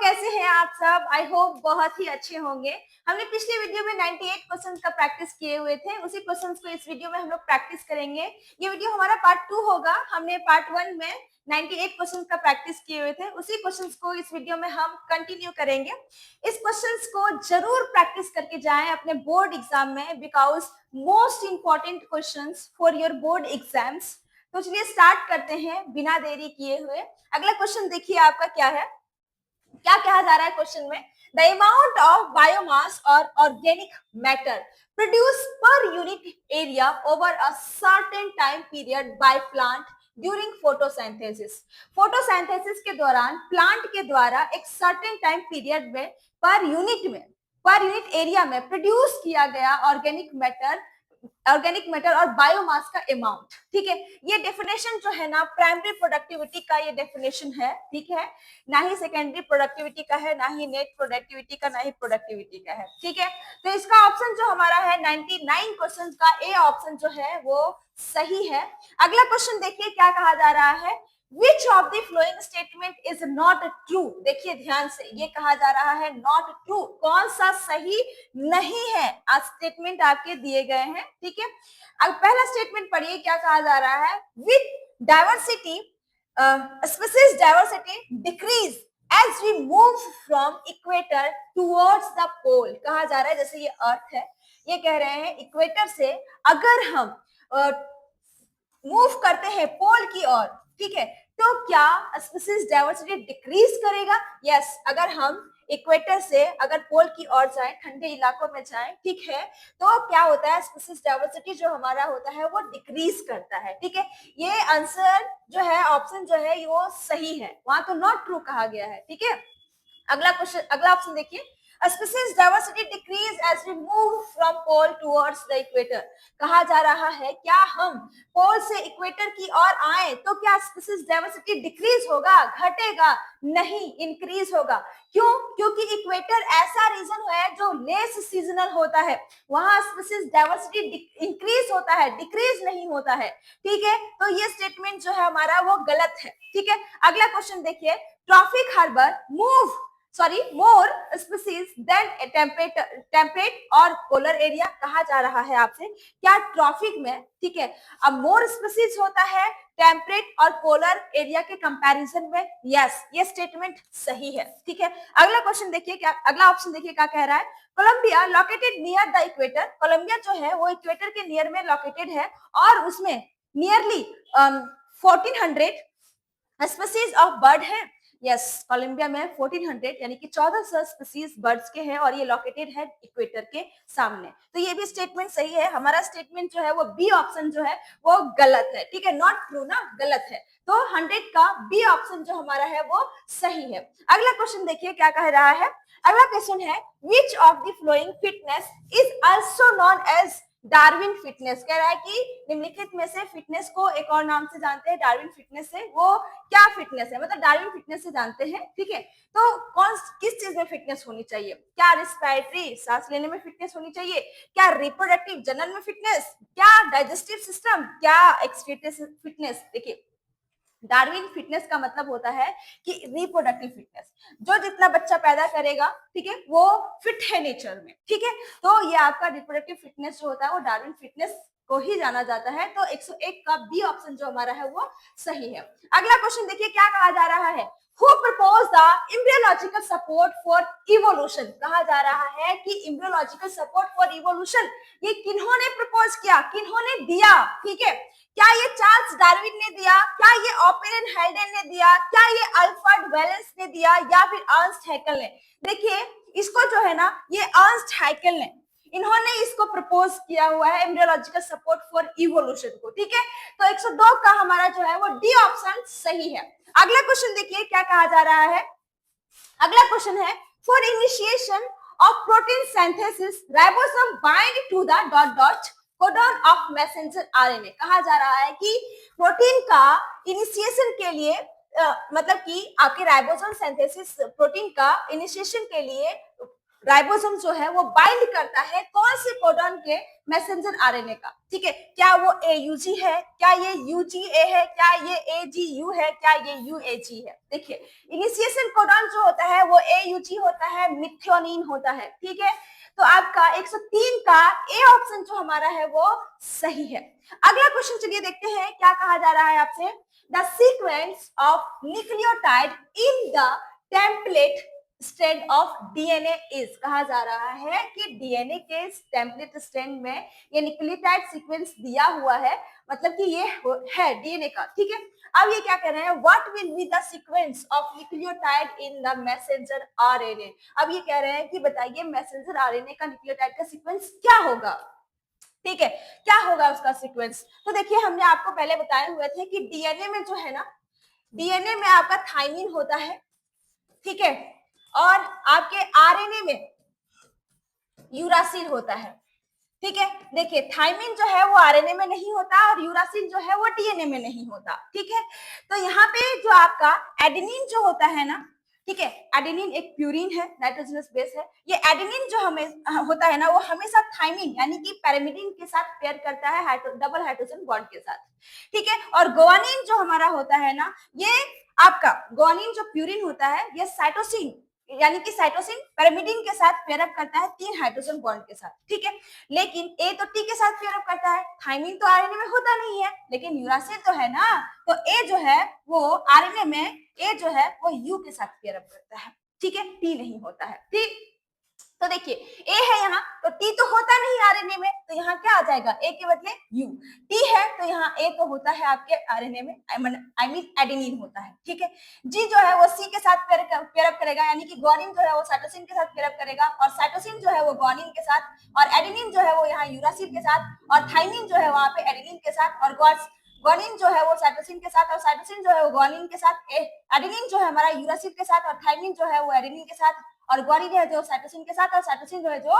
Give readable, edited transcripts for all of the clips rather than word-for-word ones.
कैसे हैं आप सब? आई होप बहुत ही अच्छे होंगे। हमने पिछले वीडियो में 98 क्वेश्चंस का प्रैक्टिस किए हुए थे, उसी क्वेश्चंस को इस वीडियो में हम लोग प्रैक्टिस करेंगे। ये वीडियो हमारा पार्ट 2 होगा। हमने पार्ट 1 में 98 क्वेश्चंस का प्रैक्टिस किए हुए थे, उसी क्वेश्चंस को इस वीडियो में हम कंटिन्यू करेंगे। इस क्वेश्चंस को जरूर प्रैक्टिस करके जाएं अपने बोर्ड एग्जाम में, because most important questions for your board exams. तो चलिए स्टार्ट करते हैं बिना देरी किए हुए। अगला क्वेश्चन देखिए आपका क्या है। क्या कहा जा रहा है क्वेश्चन में? द अमाउंट ऑफ बायोमास और organic matter produce per unit area over a certain time period by plant during photosynthesis. Photosynthesis के दौरान प्लांट के द्वारा एक सर्टेन टाइम पीरियड में पर यूनिट एरिया में प्रोड्यूस किया गया ऑर्गेनिक मैटर और बायोमास का अमाउंट। ठीक है, ये डेफिनेशन जो है ना प्राइमरी प्रोडक्टिविटी का ये डेफिनेशन है। ठीक है, ना ही सेकेंडरी प्रोडक्टिविटी का है, ना ही नेट प्रोडक्टिविटी का, ना ही प्रोडक्टिविटी का है। ठीक है, तो इसका ऑप्शन जो हमारा है 99 क्वेश्चन का ए ऑप्शन जो है वो सही है। अगला क्वेश्चन देखिए क्या कहा जा रहा है। Which of the following statement is not true? देखिए ध्यान से, ये कहा जा रहा है not true, कौन सा सही नहीं है। आज स्टेटमेंट आपके दिए गए हैं। ठीक है, अब पहला स्टेटमेंट पढ़िए क्या कहा जा रहा है। With diversity, species diversity decrease as we move from equator towards the pole। कहा जा रहा है जैसे ये अर्थ है, ये कह रहे हैं इक्वेटर से अगर हम मूव करते हैं पोल की ओर, ठीक है, तो क्या स्पीशीज डाइवर्सिटी डिक्रीज करेगा? यस, अगर हम इक्वेटर से अगर पोल की ओर जाएं, ठंडे इलाकों में जाएं, ठीक है, तो क्या होता है स्पीशीज डाइवर्सिटी जो हमारा होता है वो डिक्रीज करता है। ठीक है, ये आंसर जो है ऑप्शन जो है वो सही है, वहां तो नॉट ट्रू कहा गया है। ठीक है, अगला क्वेश्चन, अगला ऑप्शन देखिए। Species diversity decrease as we move from pole towards the equator. कहा जा रहा है क्या हम पोल से इक्वेटर की ओर आए तो क्या स्पीशीज डाइवर्सिटी डिक्रीज होगा, घटेगा? नहीं, इंक्रीज होगा। क्यों? क्योंकि इक्वेटर ऐसा रीजन है जो लेस सीजनल होता है, वहां स्पीशीज डाइवर्सिटी इंक्रीज होता है, डिक्रीज नहीं होता है। ठीक है, तो ये स्टेटमेंट जो है हमारा वो गलत है। ठीक है, अगला क्वेश्चन देखिए। Tropic harbour more species than a temperate और पोलर एरिया। कहा जा रहा है आपसे क्या ट्रॉपिक में, ठीक है, अब मोर स्पीसीज होता है टेम्परेट और पोलर एरिया के कंपैरिजन में? यस, ये स्टेटमेंट सही है। ठीक है, अगला क्वेश्चन देखिए क्या, अगला ऑप्शन देखिए क्या कह रहा है। Colombia located near the equator. Colombia जो है वो इक्वेटर के नियर में लोकेटेड है और उसमें नियरली 1400 स्पीसीज ऑफ बर्ड है। यस, कोलंबिया में 1400 यानी कि 1400 स्पीसीज बर्ड्स के हैं और ये लोकेटेड है इक्वेटर के सामने। तो ये भी स्टेटमेंट सही है। हमारा स्टेटमेंट जो है वो बी ऑप्शन जो है वो गलत है। ठीक है, नॉट ट्रू ना, गलत है। तो 100 का बी ऑप्शन जो हमारा है वो सही है। अगला क्वेश्चन देखिए क्या कह रहा है। अगला क्वेश्चन है which of the following fitness is also known as Darwin fitness. कह रहा है कि निम्नलिखित में से फिटनेस को एक और नाम से जानते हैं, डार्विन फिटनेस से। वो क्या फिटनेस है, मतलब डार्विन फिटनेस से जानते हैं। ठीक है, तो कौन किस चीज में फिटनेस होनी चाहिए? क्या रिस्पिरेटरी, सांस लेने में फिटनेस होनी चाहिए? क्या रिप्रोडक्टिव जनरल में फिटनेस? क्या डाइजेस्टिव सिस्टम? क्या एक्सक्रीटिव फिटनेस? देखिए डार्विन फिटनेस का मतलब होता है कि रिप्रोडक्टिव फिटनेस, जो जितना बच्चा पैदा करेगा, ठीक है, वो फिट है नेचर में। ठीक है, तो ये आपका रिप्रोडक्टिव फिटनेस जो होता है वो डार्विन फिटनेस को ही जाना जाता है। तो 101 का बी ऑप्शन जो हमारा है वो सही है। अगला क्वेश्चन देखिए क्या कहा जा रहा है। Who proposed the embryological support for evolution? कहा जा रहा है कि embryological support for evolution ये किन्होंने प्रपोज किया, किन्होंने दिया? ठीक है, क्या ये चार्ल्स डार्विन ने दिया, क्या ये ओपेन हेल्डेन ने दिया, क्या ये अल्फ्रेड वेलेस ने दिया, या फिर अर्नस्ट हैकेल ने? देखिए इसको जो है ना ये अर्नस्ट हैकेल ने, इन्होंने इसको प्रपोज किया हुआ है एम्ब्रियोलॉजिकल सपोर्ट फॉर इवोल्यूशन को। ठीक है, तो 102 का हमारा जो है वो डी ऑप्शन सही है। अगला क्वेश्चन देखिए क्या कहा जा रहा है। अगला क्वेश्चन है for initiation of protein synthesis ribosome bind to the dot dot codon of messenger RNA. कहा जा रहा है कि प्रोटीन का इनिशिएशन के लिए मतलब कि आपके राइबोसोम सिंथेसिस प्रोटीन का इनिशिएशन के लिए राइबोसोम जो है वो बाइंड करता है कौन से कोडॉन के मैसेंजर आरएनए का, ठीक है। क्या वो AUG है, क्या ये UGA है, क्या ये AGU है, क्या ये UAG है। देखिए इनिशिएशन कोडॉन जो होता है वो AUG होता है, मिथियोनिन होता है, ठीक है। तो आपका 103 का ए ऑप्शन जो हमारा है वो सही है। अगला क्वेश्चन चलिए देखते हैं क्या कहा जा रहा है आपसे। The sequence of nucleotide in the template strand of DNA is, कहा जा रहा है कि डीएनए के टेम्पलेट स्ट्रैंड में ये न्यूक्लियोटाइड सीक्वेंस दिया हुआ है, मतलब कि ये है डीएनए का, ठीक है। अब ये क्या कह रहे हैं, what will be the sequence of nucleotide in the messenger RNA. अब ये कह रहे हैं कि बताइए मैसेंजर आरएनए का न्यूक्लियोटाइड का सीक्वेंस क्या होगा, ठीक है, क्या होगा उसका सीक्वेंस। तो देखिए हमने आपको पहले बताए हुए थे कि डीएनए में जो है ना, डीएनए में आपका थाइमिन होता है, ठीक है, और आपके आरएनए में यूरासिल होता है, ठीक है। देखिए थाइमिन जो है वो आरएनए में नहीं होता और यूरासिल जो है वो डीएनए में नहीं होता, ठीक है। तो यहाँ पे जो आपका एडेनिन जो होता है ना, ठीक है, एडेनिन एक प्यूरिन है, नाइट्रोजनस बेस है। ये एडेनिन जो हमें होता है ना वो हमेशा थाइमिन यानी कि पैरामिडिन के साथ पेयर करता है डबल हाइड्रोजन बॉन्ड के साथ, ठीक है। और गुआनिन जो हमारा होता है ना, ये आपका गुआनिन जो प्यूरिन होता है ये साइटोसिन यानी कि साइटोसिन पैरामिडिन के साथ पेयरअप करता है 3 हाइड्रोजन बॉन्ड के साथ, ठीक है। लेकिन ए तो टी के साथ पेयरअप करता है, थाइमिन तो आरएनए में होता नहीं है, लेकिन यूरासिल तो है ना, तो ए जो है वो आरएनए में ए जो है वो यू के साथ पेयरअप करता है, ठीक है, टी नहीं होता है, ठीक। तो देखिए ए है यहाँ, तो टी तो होता नहीं आरएनए में, तो यहाँ क्या आ जाएगा, ए के बदले यू। टी है तो यहाँ ए तो होता है आपके आरएनए में, आई मीन एडेनिन होता है, ठीक है। जी जो है वो सी के साथ पेयरअप करेगा, यानी कि गुआनिन जो है वो साइटोसिन के साथ पेयरअप करेगा, और साइटोसिन जो है वो गुआनिन के साथ, और एडेनिन जो है वो यहाँ यूरासिल के साथ, और थाइमिन जो है वहां पे एडेनिन के साथ, और गुआनिन जो है वो साइटोसिन के साथ, और साइटोसिन जो है वो गुआनिन के साथ, एडेनिन जो है हमारा यूरासिल के साथ, और थाइमिन जो है वो एडेनिन के साथ, और गुआनिन है जो साइटोसिन के साथ, और साइटोसिन जो है जो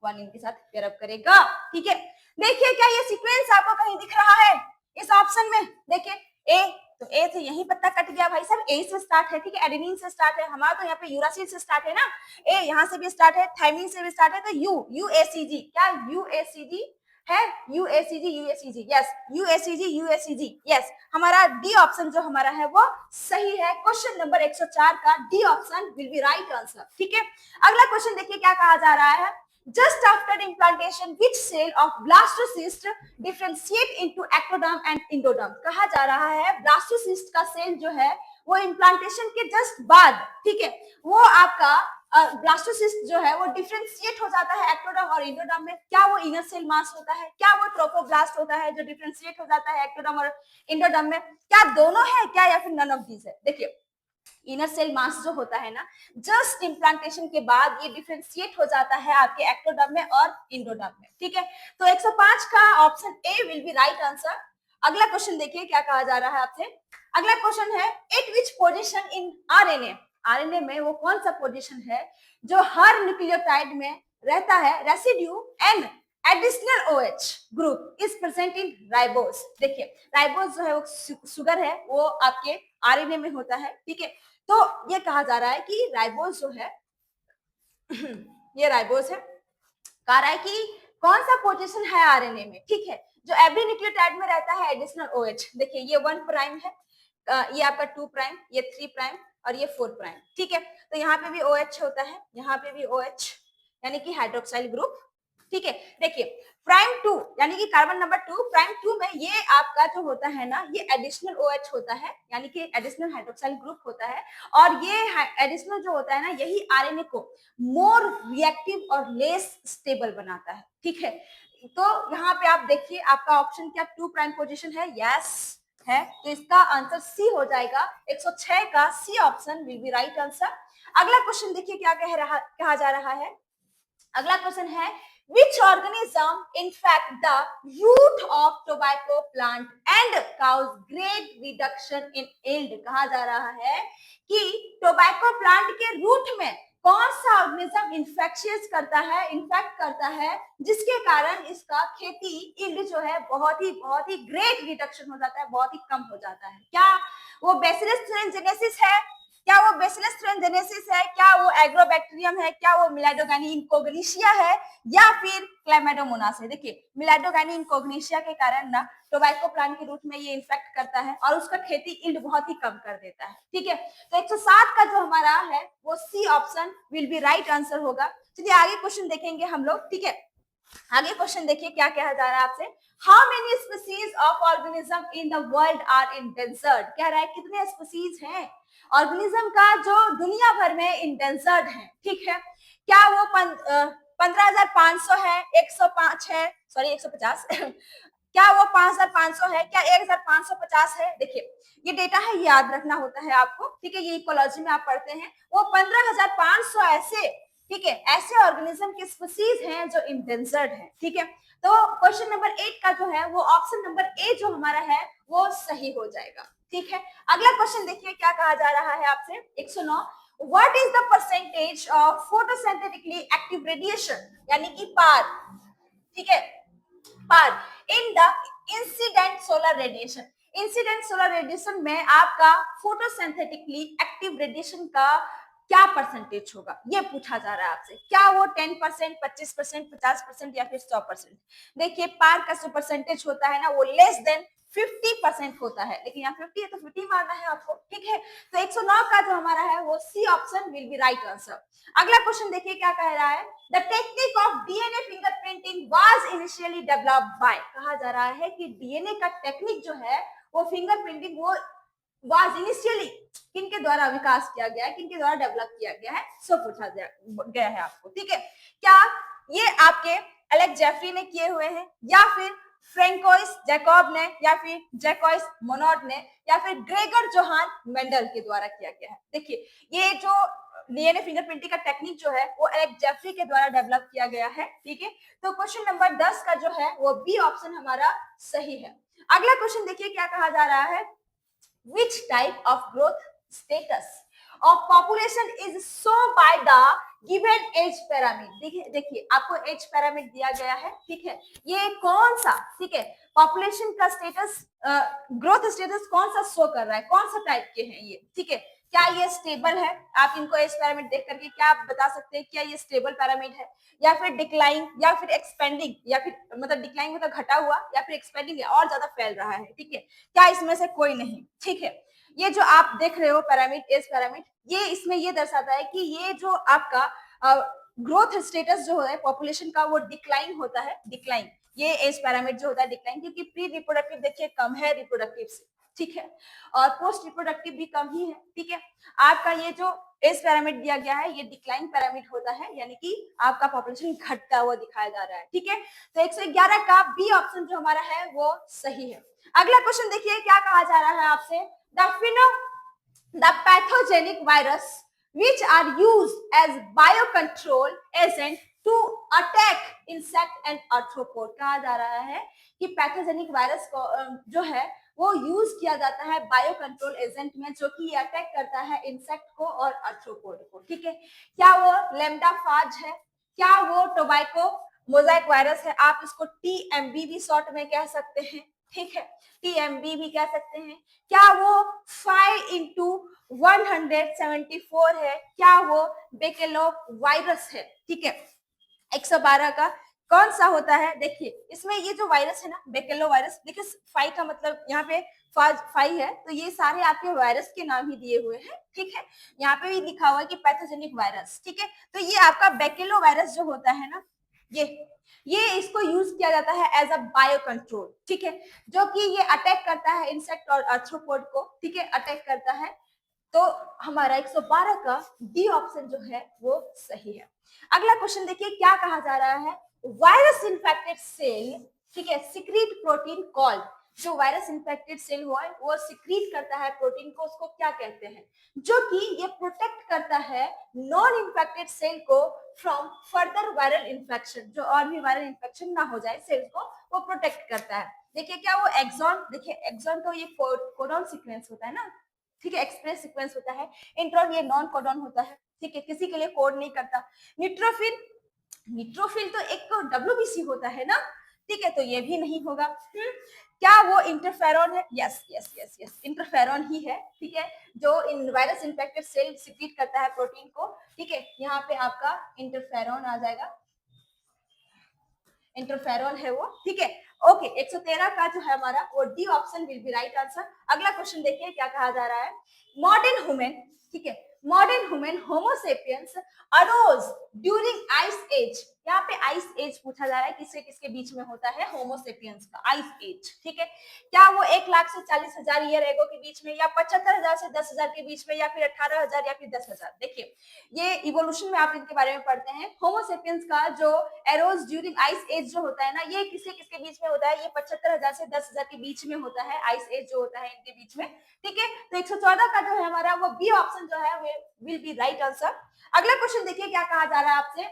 गुआनिन के साथ पेयरअप करेगा, ठीक है। देखिए क्या ये सीक्वेंस आपको कहीं दिख रहा है इस ऑप्शन में, देखिए ए, तो ए से यही पत्ता कट गया भाई साहब, ए से स्टार्ट है, ठीक है, एडेनिन से स्टार्ट है हमारा, तो यहाँ पे यूरासिल से स्टार्ट है ना, ए यहाँ से भी स्टार्ट है, थाइमिन से भी स्टार्ट है, तो यू यूएसीजी, क्या यूएसीजी है, यूएसीजी यूएसीजी, यस यूएसीजी यूएसीजी, यस। हमारा डी ऑप्शन जो हमारा है वो सही है। क्वेश्चन नंबर 104 का D option will be right answer, ठीक है। अगला क्वेश्चन देखिए क्या कहा जा रहा है। Just after implantation, which cell of blastocyst differentiate into ectoderm and endoderm? कहा जा रहा है ब्लास्टोसिस्ट का सेल जो है वो इम्प्लांटेशन के जस्ट बाद, ठीक है, वो आपका ब्लास्टोसिस्ट जो है वो डिफरेंशिएट हो जाता है एक्टोडर्म और इंडोडर्म में। क्या वो इनर सेल मास होता है, क्या वो ट्रोफोब्लास्ट होता है जो डिफरेंशिएट हो जाता है एक्टोडर्म और इंडोडर्म में, क्या दोनों है क्या, या फिर नन ऑफ दीज है। देखिए इनर सेल मास जो होता है ना, जस्ट इम्प्लांटेशन के बाद ये डिफरेंशिएट हो जाता है आपके एक्टोडर्म में और इंडोडर्म में, ठीक है। तो 105 का option A will be right answer. अगला क्वेश्चन देखिए क्या कहा जा रहा है आपसे। अगला क्वेश्चन है eight which position in RNA, RNA में वो कौन सा पोजीशन है जो हर न्यूक्लियोटाइड में रहता है, residue an additional OH group is present in ribose. देखिए राइबोस जो है वो शुगर है, वो आपके आरएनए में होता है, ठीक है। तो ये कहा जा रहा है कि राइबोस जो है ये राइबोस है, कह रहा है कि कौन सा पोजीशन है आरएनए में, ठीक है, जो एवरी न्यूक्लियोटाइड में रहता है एडिशनल OH। देखिए ये 1 प्राइम है, ये आपका 2 प्राइम, ये 3 प्राइम और ये 4 प्राइम, ठीक है। तो यहाँ पे भी OH होता है, यहाँ पे भी OH यानी कि हाइड्रोक्साइल ग्रुप, ठीक है। देखिए प्राइम 2 यानी कि कार्बन नंबर 2 प्राइम 2 में ये आपका जो होता है ना ये एडिशनल OH होता है, यानी कि एडिशनल हाइड्रोक्साइल ग्रुप होता है, और ये एडिशनल जो होता है ना यही आरएनए को मोर रिएक्टिव और लेस स्टेबल बनाता है, ठीक है। तो यहाँ पे आप देखिए आपका ऑप्शन क्या 2 प्राइम पोजीशन है, यस है, तो इसका आंसर सी हो जाएगा। 106 का C option will be right answer. अगला क्वेश्चन देखिए क्या कहा जा रहा है। अगला क्वेश्चन है which organism infect the root of tobacco plant and cause great reduction in yield। कहा जा रहा है कि टोबैको प्लांट के रूट में कौन सा ऑर्गेनिज्म इन्फेक्शियस करता है, इन्फेक्ट करता है, जिसके कारण इसका खेती यील्ड जो है बहुत ही ग्रेट रिडक्शन हो जाता है, बहुत ही कम हो जाता है। क्या वो बैसिलस thuringiensis है, क्या वो बेसिलस thuringiensis है, क्या वो एग्रोबैक्टीरियम है, क्या वो मिलाइडोगानी इनकोग्निशिया है, या फिर क्लैमाइडोमोनास है। देखिए मिलाइडोगानी इनकोग्निशिया के कारण ना टोबैको प्लांट के रूट में ये इन्फेक्ट करता है और उसका खेती यील्ड बहुत ही कम कर देता है। ठीक है, तो 107 का जो हमारा है वो C option will be right answer होगा। चलिए आगे क्वेश्चन देखेंगे हम लोग। ठीक है, आगे क्वेश्चन देखिए क्या कहा जा रहा है आपसे। How many species of organism in the world are endangered, कह रहा है कितने स्पीसीज हैं ऑर्गेनिज्म का जो दुनिया भर में इंडेंजर्ड है। ठीक है, क्या वो 15,500 है, 105 है, सॉरी 150 क्या वो 5,500 है, क्या 1,550 है। देखिए ये डेटा है, याद रखना होता है आपको। ठीक है, ये इकोलॉजी में आप पढ़ते हैं। वो 15,500 ऐसे, ठीक है, ऐसे ऑर्गेनिज्म के स्पीसीज हैं जो इंडेंजर्ड हैं। ठीक है, तो क्वेश्चन नंबर 8 का जो है वो ऑप्शन नंबर ए जो हमारा है वो सही हो जाएगा। ठीक है, अगला क्वेश्चन देखिए क्या कहा जा रहा है आपसे। 109, what is the percentage of photosynthetically active radiation, यानी कि पार, ठीक है, PAR in the incident solar radiation. Incident solar radiation में आपका फोटोसिंथेटिकली एक्टिव रेडिएशन का क्या परसेंटेज होगा, ये पूछा जा रहा है आपसे। क्या वो 10%, 25%, 50% या फिर 100%। देखिए पार का जो परसेंटेज होता है ना वो लेस देन 50% होता है, लेकिन यहाँ 50 है तो 50 मारना है आपको। ठीक है, तो 109 का जो हमारा है वो C option will be right answer. अगला क्वेश्चन देखिए क्या कह रहा है। The technique of DNA fingerprinting was initially developed by, कहा जा रहा है कि डीएनए का टेक्निक जो है वो फिंगरप्रिंटिंग वो वाज इनिशियली किनके द्वारा विकास किया गया है, किनके द्वारा डेवलप किया गया है, सो पूछा गया है आपको। ठीक है, क्या ये आपके एलेक्स जेफरी ने किए हुए हैं, या फिर फ्रैंकोइस जैकब ने, या फिर जैकोइस मोनोट ने, या फिर ग्रेगर जोहान मेंडल के द्वारा किया गया है। देखिए ये जो डीएनए फिंगरप्रिंटिंग का टेक्निक जो है वो एलेक्स जेफरी के द्वारा डेवलप किया गया है। ठीक है, तो क्वेश्चन नंबर 10 का जो है वो बी ऑप्शन हमारा सही है। अगला क्वेश्चन देखिए क्या कहा जा रहा है। Which type of growth status of population is shown by the given age pyramid। देखिए आपको एज पैरामिड दिया गया है। ठीक है, ये कौन सा, ठीक है, पॉपुलेशन का स्टेटस, ग्रोथ स्टेटस कौन सा शो कर रहा है, कौन सा टाइप के हैं ये। ठीक है, क्या ये स्टेबल है, आप इनको एज पैरामिड देख करके क्या आप बता सकते हैं क्या ये स्टेबल पैरामिड है, या फिर डिक्लाइन, या फिर एक्सपेंडिंग, या फिर मतलब डिक्लाइन मतलब घटा हुआ, या फिर एक्सपेंडिंग है और ज्यादा फैल रहा है। ठीक है, क्या इसमें से कोई नहीं। ठीक है, ये जो आप देख रहे हो पैरामिड, एज पैरामिड, ये इसमें ये दर्शाता है कि ये जो आपका ग्रोथ स्टेटस जो है पॉपुलेशन का वो डिक्लाइन होता है, डिक्लाइन। ये एज पैरामिड जो होता है डिक्लाइन, क्योंकि प्री रिप्रोडक्टिव देखिए कम है रिप्रोडक्टिव से। ठीक है, और पोस्ट रिप्रोडक्टिव भी कम ही है। ठीक है, आपका ये जो एज पैरामिड दिया गया है ये डिक्लाइन पैरामिड होता है, यानी कि आपका पॉपुलेशन घटता हुआ दिखाया जा रहा है। ठीक है, तो 111 का बी ऑप्शन जो हमारा है वो सही है। अगला क्वेश्चन देखिए क्या कहा जा रहा है आपसे। the pathogenic virus which are used as biocontrol agent to attack insect and arthropod। कहा जा रहा है कि पैथोजेनिक वायरस को जो है वो यूज किया जाता है बायो कंट्रोल एजेंट में, जो कि अटैक करता है इंसेक्ट को और आर्थ्रोपोड को। ठीक है, क्या वो लैम्डाफाज है, क्या वो टोबैको मोजाइक वायरस है, आप इसको टीएमबी भी शॉर्ट में कह सकते हैं। ठीक है, टीएमबी भी कह सकते हैं। क्या वो 5x174 है, क्या वो बेकेलो वायरस है। ठीक है, 112 का कौन सा होता है। देखिए इसमें ये जो वायरस है ना बेकेलो वायरस, देखिए 5 का मतलब यहाँ पे 5 है, तो ये सारे आपके वायरस के नाम ही दिए हुए हैं। ठीक है, यहाँ पे भी लिखा हुआ है कि पैथोजेनिक वायरस। ठीक है, तो ये आपका बेकेलो वायरस जो होता है ना, ये इसको यूज किया जाता है एज अ बायो कंट्रोल। ठीक है, जो कि ये अटैक करता है इंसेक्ट और आर्थ्रोपोड को। ठीक है, अटैक करता है, तो हमारा 112 का डी ऑप्शन जो है वो सही है। अगला क्वेश्चन देखिए क्या कहा जा रहा है। वायरस इन्फेक्टेड सेल, ठीक है, सिक्रीट प्रोटीन कॉल्ड, जो वायरस इन्फेक्टेड सेल हुआ है वो सिक्रीट करता है प्रोटीन को, उसको क्या कहते हैं, जो कि ये प्रोटेक्ट करता है नॉन इन्फेक्टेड सेल को फ्रॉम फर्दर वायरल इन्फेक्शन, जो और भी वायरल इन्फेक्शन ना हो जाए सेल को वो प्रोटेक्ट करता है। देखिए क्या वो एक्सॉन, देखिए एक्सॉन तो ये कोडॉन सीक्वेंस होता है ना, ठीक है, एक्सप्रेस सीक्वेंस होता है। इंट्रॉन ये नॉन कोडॉन होता है। ठीक है, किसी के लिए कोड नहीं करता। न्यूट्रोफिल, न्यूट्रोफिल तो एक डब्ल्यूबीसी होता है ना, ठीक है, तो ये भी नहीं होगा। क्या वो इंटरफेरॉन है? Yes yes yes yes, interferon ही है, ठीक है, जो इन वायरस इन्फेक्टेड सेल सिक्रीट करता है प्रोटीन को, ठीक है, यहाँ पे आपका इंटरफेरॉन आ जाएगा, इंटरफेरॉन है वो, ठीक है। ओके, 113 का जो है हमारा वो D option will be right answer. अगला क्वेश्चन देखिए क्या कहा जा रहा है। मॉडर्न ह्यूमन, ठीक है, modern human homo sapiens arose during ice age. यहाँ पे आइस एज पूछा जा रहा है, किसके किसके बीच में होता है होमोसेपियंस का आइस एज, ठीक है। क्या वो 1 लाख से 40,000 ईयर एगो के बीच में, या 75,000 से 10,000 के बीच में, या फिर 18,000 या फिर 10,000? देखिए ये इवोल्यूशन में आप इनके बारे में पढ़ते हैं। होमोसेपियंस का जो एरोज ड्यूरिंग आइस एज जो होता है ना, ये किसके किसके बीच में होता है? ये 75,000 से 10,000 के बीच में होता है, आइस एज जो होता है इनके बीच में, ठीक है। तो 114 का जो है हमारा वो बी ऑप्शन जो है विल बी राइट आंसर। अगला क्वेश्चन देखिए क्या कहा जा रहा है आपसे।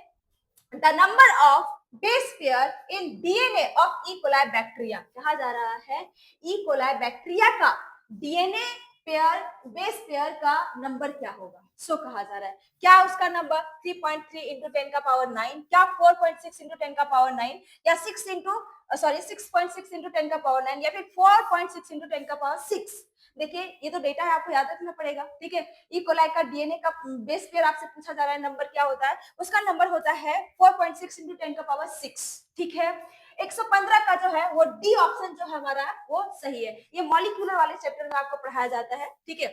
The number of base pair in DNA of E coli bacteria, कहा जा रहा है ई कोलाई बैक्टीरिया का डीएनए पेयर, बेस पेयर का नंबर क्या होगा? सो कहा जा रहा है, क्या उसका नंबर 3.3 इंटू 10 का पावर 9, क्या 4.6 इंटू 10 का पावर 9, या 6.6 इंटू 10 का पावर 9, या फिर 4.6 इंटू 10 का पावर 6? देखिए ये तो डेटा है, आपको याद रखना पड़ेगा, ठीक है। ई कोलाई का डीएनए का बेस पेयर आपसे पूछा जा रहा है, नंबर क्या होता है? उसका नंबर होता है 4.6 इंटू 10 का पावर 6, ठीक है। 115 का जो है वो डी ऑप्शन जो हमारा वो सही है। ये मॉलिक्यूलर वाले चैप्टर में आपको पढ़ाया जाता है, ठीक है।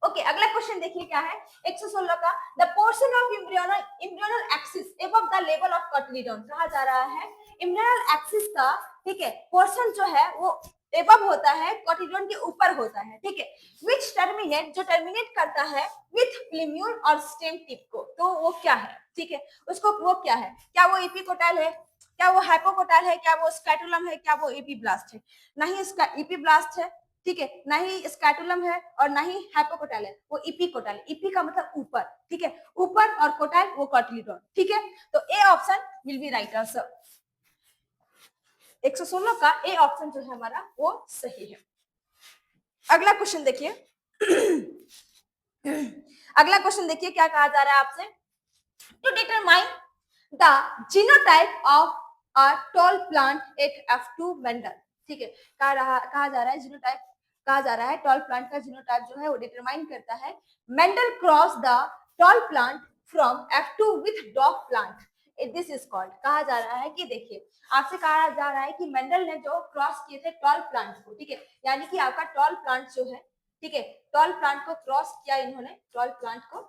ओके, अगला क्वेश्चन देखिए क्या है। 116 का the portion of embryonal axis above the level of cotyledon, कहा जा रहा है इम्ब्रियोनल एक्सिस का, ठीक है, पोर्शन जो है वो एबव होता है, कोटिलिडन के ऊपर होता है, ठीक है। विच टर्मिनेट, जो टर्मिनेट करता है विथ प्लीम्यूल और स्टेम टिप को, तो वो क्या है? ठीक है, उसको वो क्या है? क्या वो एपिकोटाइल है, क्या वो हाइपोकोटाइल है, क्या वो स्कैटुलम है, क्या वो एपीब्लास्ट है? नहीं इसका एपीब्लास्ट है, ठीक है, ना ही स्कैटुलम है और ना ही हाइपोकोटाइल है, वो इपीकोटाइल। इपी का मतलब ऊपर, ठीक है, ऊपर, और कोटाइल वो कोटिलिडन, ठीक है। तो A option will be right answer. 116 का ए ऑप्शन जो है हमारा वो सही है। अगला क्वेश्चन देखिए। अगला क्वेश्चन देखिए क्या कहा जा रहा है आपसे। To determine the genotype of a tall plant at F2 Mendel, ठीक है, कहा जा रहा है जीनोटाइप, कहा जा रहा है टॉल प्लांट का जीनोटाइप जो है वो डिटरमाइन करता है। Mendel cross the tall plant from F2 with dog plant, this is called, कहा जा रहा है कि देखिए आपसे कहा जा रहा है कि मेंडल ने जो क्रॉस किए थे टॉल प्लांट को, ठीक है, यानी कि आपका टॉल प्लांट जो है, ठीक है, टॉल प्लांट को क्रॉस किया इन्होंने, टॉल प्लांट को,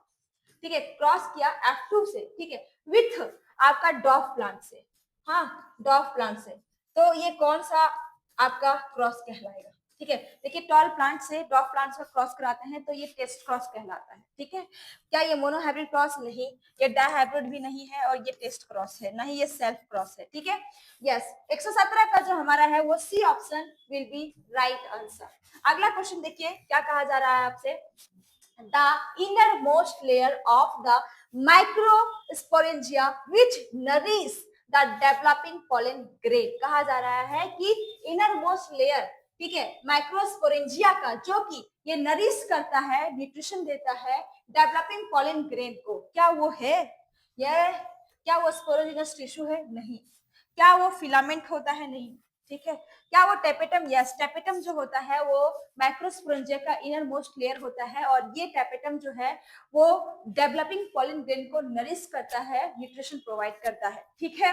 ठीक है, क्रॉस किया F2 से, ठीक है, विथ आपका डॉग प्लांट से, हाँ डॉग प्लांट से। तो ये कौन सा आपका क्रॉस कहलाएगा? ठीक है, देखिए टॉल प्लांट से डॉग प्लांट का क्रॉस कराते हैं तो ये टेस्ट क्रॉस कहलाता है, ठीक है। क्या ये मोनोहाइब्रिड क्रॉस? नहीं, ये डाइहाइब्रिड भी नहीं है, और ये टेस्ट क्रॉस है, नहीं ये सेल्फ क्रॉस है, ठीक है। यस, 117 का जो हमारा है वो C option will be right answer. अगला क्वेश्चन देखिए क्या कहा जा रहा है आपसे। the innermost layer of the microsporangia which nourish the developing pollen grain, कहा जा रहा है कि innermost layer, ठीक है, माइक्रोस्पोरेंजिया का, जो कि ये नरिश करता है, न्यूट्रिशन देता है डेवलपिंग पॉलन ग्रेन को, क्या वो है? यह क्या वो स्पोरोजिनस टिश्यू है? नहीं। क्या वो फिलामेंट होता है? नहीं, ठीक है। क्या वो टेपेटम? यस, टेपेटम जो होता है वो माइक्रोस्पोरेंजिया का इनर मोस्ट लेयर होता है, और ये टेपेटम जो है वो डेवलपिंग पॉलन ग्रेन को नरिश करता है, न्यूट्रिशन प्रोवाइड करता है, ठीक है।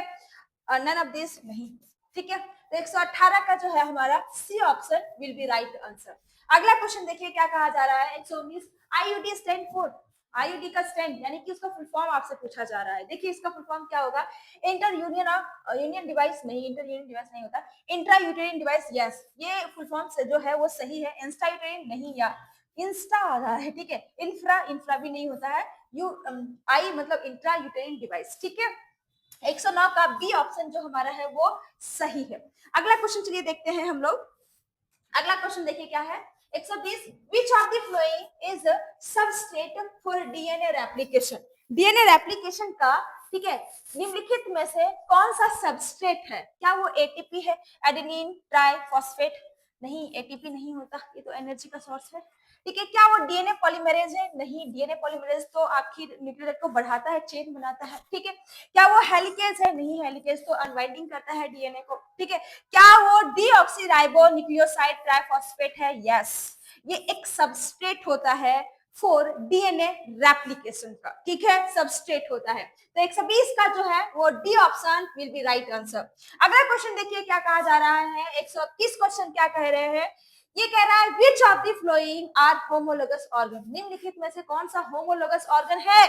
नन ऑफ दिस नहीं, ठीक है। तो 118 का जो है हमारा C option will be right answer. अगला क्वेश्चन देखिए क्या कहा जा रहा है। 119 आईयूडी स्टैंड फॉर, आईयूडी का स्टैंड यानी कि उसका फुल फॉर्म आपसे पूछा जा रहा है। देखिए इसका फुल फॉर्म क्या होगा। Inter union of union device, नहीं इंटर यूनियन डिवाइस नहीं होता, इंट्रा यूटेरिन डिवाइस। यस, ये फुल फॉर्म से जो है वो सही है। इंस्टा यूटेरिन नहीं, या इंस्टा आ रहा है, ठीक है। इंफ्रा, इंफ्रा भी नहीं होता है। यू आई मतलब इंट्रा यूटेरिन डिवाइस, ठीक है। 109 का बी ऑप्शन जो हमारा है वो सही है। अगला क्वेश्चन चलिए देखते हैं हम लोग। अगला क्वेश्चन देखिए क्या है। 120 which of the following is a substrate for DNA replication, DNA replication का, ठीक है, निम्नलिखित में से कौन सा सबस्ट्रेट है? क्या वो एटीपी है, एडेनिन ट्राइफॉस्फेट? नहीं, एटीपी नहीं होता, ये तो एनर्जी का सोर्स है। ठीक है। क्या वो डीएनए पॉलीमरेज है? नहीं, डीएनए पॉलीमरेज तो आपकी न्यूक्लियोटाइड को बढ़ाता है, चेन बनाता है, ठीक है। क्या वो हेलिकेज है? नहीं, हेलिकेज तो अनवाइंडिंग करता है डीएनए को, ठीक है। क्या वो डीऑक्सीराइबो न्यूक्लियोसाइड ट्राइफॉस्फेट है? यस, ये एक सबस्ट्रेट होता है फॉर डीएनए रेप्लिकेशन का, ठीक है, सबस्ट्रेट होता है। तो 120 का जो है वो D option will be right answer. अगला क्वेश्चन देखिए क्या कहा जा रहा है। 121 क्वेश्चन क्या कह रहे हैं, ये कह रहा है which of the following are homologous organ, निम्नलिखित में से कौन सा होमोलोगस ऑर्गन है,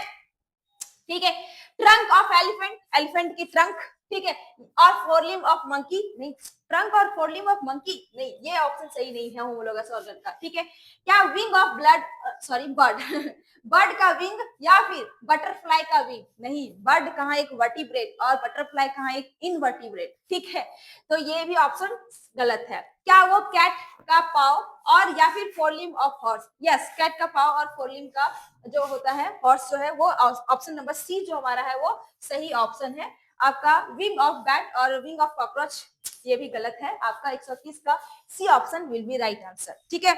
ठीक है। ट्रंक ऑफ एलिफेंट, एलिफेंट की ट्रंक, ठीक है, और फोरलिम ऑफ मंकी, नहीं, ट्रंक और फोरलिम ऑफ मंकी नहीं, ये ऑप्शन सही नहीं है होमोलोगस ऑर्गन का, ठीक है। क्या wing of blood, sorry bird bird का विंग या फिर बटरफ्लाई का विंग, नहीं, बर्ड कहाँ एक वर्टिब्रेट और बटरफ्लाई कहाँ एक इनवर्टिब्रेट, ठीक है। तो ये भी ऑप्शन गलत है। क्या वो कैट का पाव और या फिर फोरलिम ऑफ हॉर्स, यस, कैट का पाव और फोरलिम का जो होता है हॉर्स जो है वो ऑप्शन नंबर सी जो हमारा है वो सही ऑप्शन है। आपका विंग ऑफ बैट और विंग ऑफ कॉकरोच ये भी गलत है। आपका 130 का C option will be right answer, ठीक है।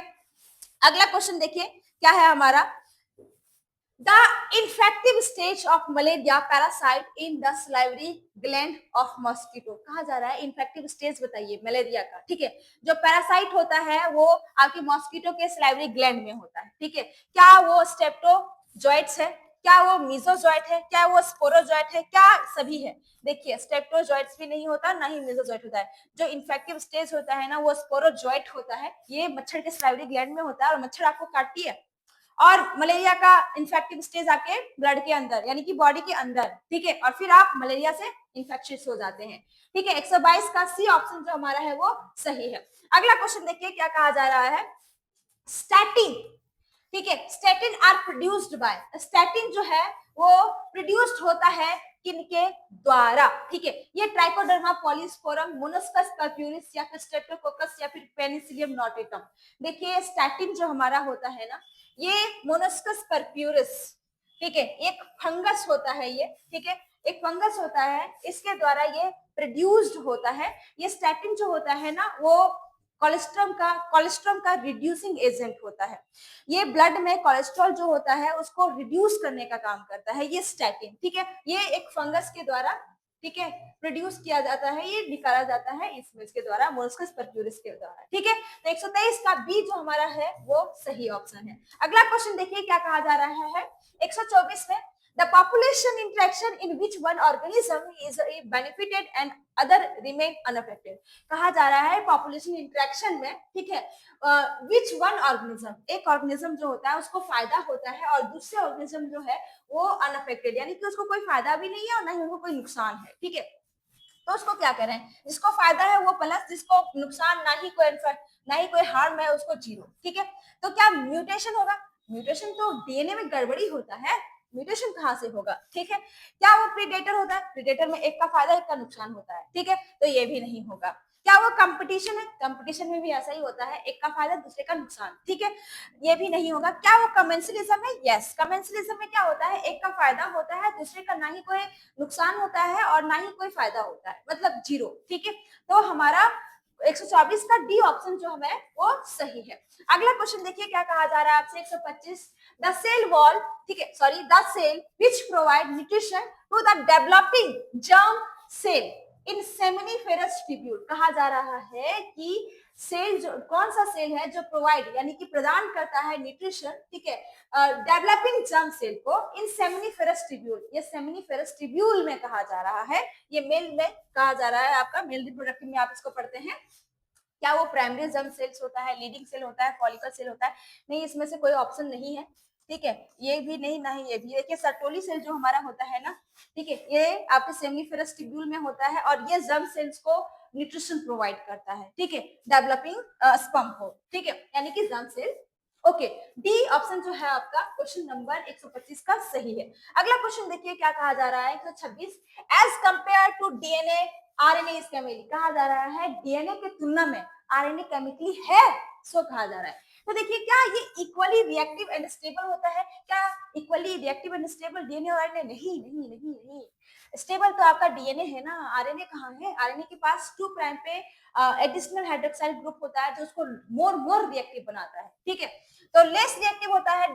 अगला क्वेश्चन देखिए क्या है हमारा, the infective stage of malaria parasite in the salivary gland of mosquito, कहा जा रहा है इन्फेक्टिव स्टेज बताइए मलेरिया का, ठीक है। जो पैरासाइट होता है वो आपकी मॉस्किटो के सलाइवरी ग्लैंड में होता है, ठीक है। क्या वो स्टेप्टोजोइट्स है, क्या वो मीजोजोइट है, क्या वो स्पोरोजोइट है, क्या सभी है? देखिए स्टेप्टोजोइट्स भी नहीं होता, ना ही मीजोजोइट होता है। जो इन्फेक्टिव स्टेज होता है ना वो स्पोरोजोइट होता है, ये मच्छर के सलाइवरी ग्लैंड में होता है और मच्छर आपको काटती है। और मलेरिया का इन्फेक्टिव स्टेज आके ब्लड के अंदर यानी कि बॉडी के अंदर, ठीक है, और फिर आप मलेरिया से इन्फेक्शियस हो जाते हैं, ठीक है। 122 का सी ऑप्शन जो हमारा है वो सही है। अगला क्वेश्चन देखिए क्या कहा जा रहा है, स्टैटिन, ठीक है, statin are produced by, statin जो है वो प्रोड्यूस्ड होता है किनके द्वारा, ठीक है। ये ट्राइकोडर्मा पॉलीस्पोरम, मोनोस्कस परप्यूरिस या फिर स्ट्रेप्टोकोकस या फिर पेनिसिलियम नोटेटम। देखिए स्टैटिन जो हमारा होता है ना ये मोनोस्कस परप्यूरिस, ठीक है, एक फंगस होता है ये, ठीक है, एक फंगस होता है, इसके द्वारा ये प्रोड्यूस्ड होता है। ये स्टैटिन जो होता है ना वो कोलेस्ट्रॉल का रिड्यूसिंग एजेंट होता है। ये ब्लड में कोलेस्ट्रॉल जो होता है उसको रिड्यूस करने का काम करता है ये स्टैटिन, ठीक है। ये एक फंगस के द्वारा, ठीक है, प्रोड्यूस किया जाता है, ये निकाला जाता है इसके द्वारा, मोलस्कस परप्यूरिस के द्वारा, ठीक है। तो 123 का बी जो हमारा है वो सही ऑप्शन है। अगला क्वेश्चन देखिए क्या कहा जा रहा है 124 में, the population interaction in which one organism is benefited and other remain unaffected, कहा जा रहा है पॉपुलेशन इंटरेक्शन में, ठीक है, विच वन ऑर्गेनिज्म, एक ऑर्गेनिज्म जो होता है उसको फायदा होता है और दूसरे ऑर्गेनिज्म जो है वो अनअफेक्टेड यानी कि उसको कोई फायदा भी नहीं है और ना ही उनको कोई नुकसान है, ठीक है। तो उसको क्या करें, जिसको फायदा है वो प्लस, जिसको नुकसान ना ही कोई ना ही कोई हार्म है उसको जीरो, ठीक है। तो क्या म्यूटेशन होगा, म्यूटेशन तो डीएनए में गड़बड़ी होता है, म्यूटेशन कहां से होगा, ठीक है। क्या वो प्रीडेटर होता है, प्रीडेटर में एक का फायदा एक का नुकसान होता है, ठीक है, तो ये भी नहीं होगा। क्या वो कंपटीशन है, कंपटीशन में भी ऐसा ही होता है, एक का फायदा दूसरे का नुकसान, ठीक है, ये भी नहीं होगा। क्या वो कमेंसलिज्म है, यस, कमेंसलिज्म में क्या होता है, एक का फायदा होता है दूसरे का ना ही कोई नुकसान होता है और ना ही कोई फायदा होता है, मतलब जीरो, ठीक है। तो हमारा 124 का डी ऑप्शन जो है वो सही है। अगला क्वेश्चन देखिए क्या कहा जा रहा है आपसे 125, द सेल वॉल, ठीक है, sorry, the cell which provide nutrition to the developing germ cell in seminiferous tubule, कहा जा रहा है कि सेल जो कौन सा सेल है जो प्रोवाइड यानी कि प्रदान करता है न्यूट्रिशन, ठीक है, डेवलपिंग जर्म सेल को इन सेमिनिफेरस ट्यूब्यूल, ये सेमिनिफेरस ट्यूब्यूल में कहा जा रहा है, ये मेल में कहा जा रहा है, आपका मेल रिप्रोडक्टिव में आप इसको पढ़ते हैं। क्या वो प्राइमरी जर्म सेल्स होता है, लीडिंग सेल होता है, फॉलिकल सेल होता है, नहीं, इसमें से कोई ऑप्शन नहीं है, ठीक है, ये भी नहीं, ना ही ये भी। देखिए सर्टोली सेल जो हमारा होता है ना, ठीक है, ये आपके सेमिनिफेरस ट्यूब्यूल में होता है और ये जर्म सेल्स को न्यूट्रिशन प्रोवाइड करता है, ठीक है, डेवलपिंग स्पर्म को, ठीक है, यानी कि germ cell. Okay, D option जो है आपका क्वेश्चन नंबर 125 का सही है। अगला क्वेश्चन देखिए क्या कहा जा रहा है 126, as compare to DNA RNA is chemically, कहा जा रहा है डीएनए की तुलना में आरएनए केमिकली है, सो कहा जा रहा है। तो देखिए क्या ये इक्वली रिएक्टिव एंड स्टेबल होता है, क्या equally reactive and stable DNA और आरएनए, नहीं नहीं नहीं नहीं, स्टेबल तो आपका डीएनए है ना, आरएनए कहाँ है, आरएनए के पास 2 प्राइम पे एडिशनल हाइड्रोक्साइल ग्रुप होता है जो उसको मोर रिएक्टिव बनाता है, ठीक है। तो तो लेस रिएक्टिव होता है,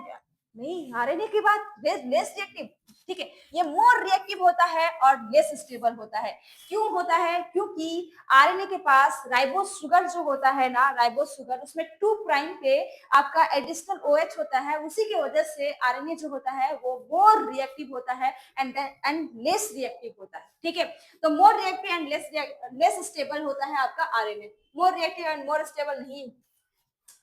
नहीं आरएनए की बात, लेस रिएक्टिव, ठीक है, ये मोर रिएक्टिव होता है और लेस स्टेबल होता है। क्यों होता है? क्योंकि आरएनए के पास राइबोस शुगर जो होता है ना, राइबोस शुगर, उसमें 2 प्राइम पे आपका एडिशनल OH होता है, उसी की वजह से आरएनए जो होता है वो मोर रिएक्टिव होता है एंड लेस रिएक्टिव होता है, ठीक है। तो more reactive and less stable होता है आपका RNA, more reactive and more stable नहीं,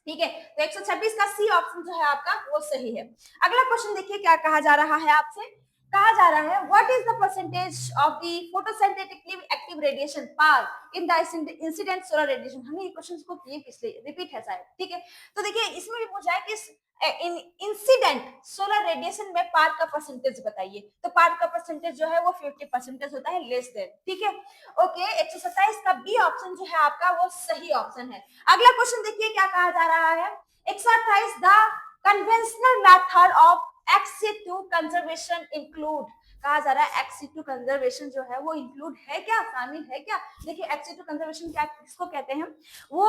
ठीक है। तो 126 का सी ऑप्शन जो है आपका वो सही है। अगला क्वेश्चन देखिए क्या कहा जा रहा है आपसे, कहा जा रहा है what is the percentage of the photosynthetically active radiation PAR in the incident solar radiation. हमने ये क्वेश्चंस को किए पिछले, रिपीट है शायद, ठीक है। तो देखिए इसमें भी पूछा है कि इंसिडेंट सोलर रेडिएशन में पार का परसेंटेज बताइए। तो पार का परसेंटेज जो है वो 50% होता है, लेस देन, ठीक है। ओके, 127 का बी ऑप्शन जो है आपका वो सही ऑप्शन है। अगला क्वेश्चन देखिए क्या कहा जा रहा है, 128 the conventional method of ex-situ conservation include, कहा जा रहा है ex-situ कंजर्वेशन जो है वो इंक्लूड है क्या, शामिल है क्या। देखिए ex-situ कंजर्वेशन क्या, किसको कहते हैं, वो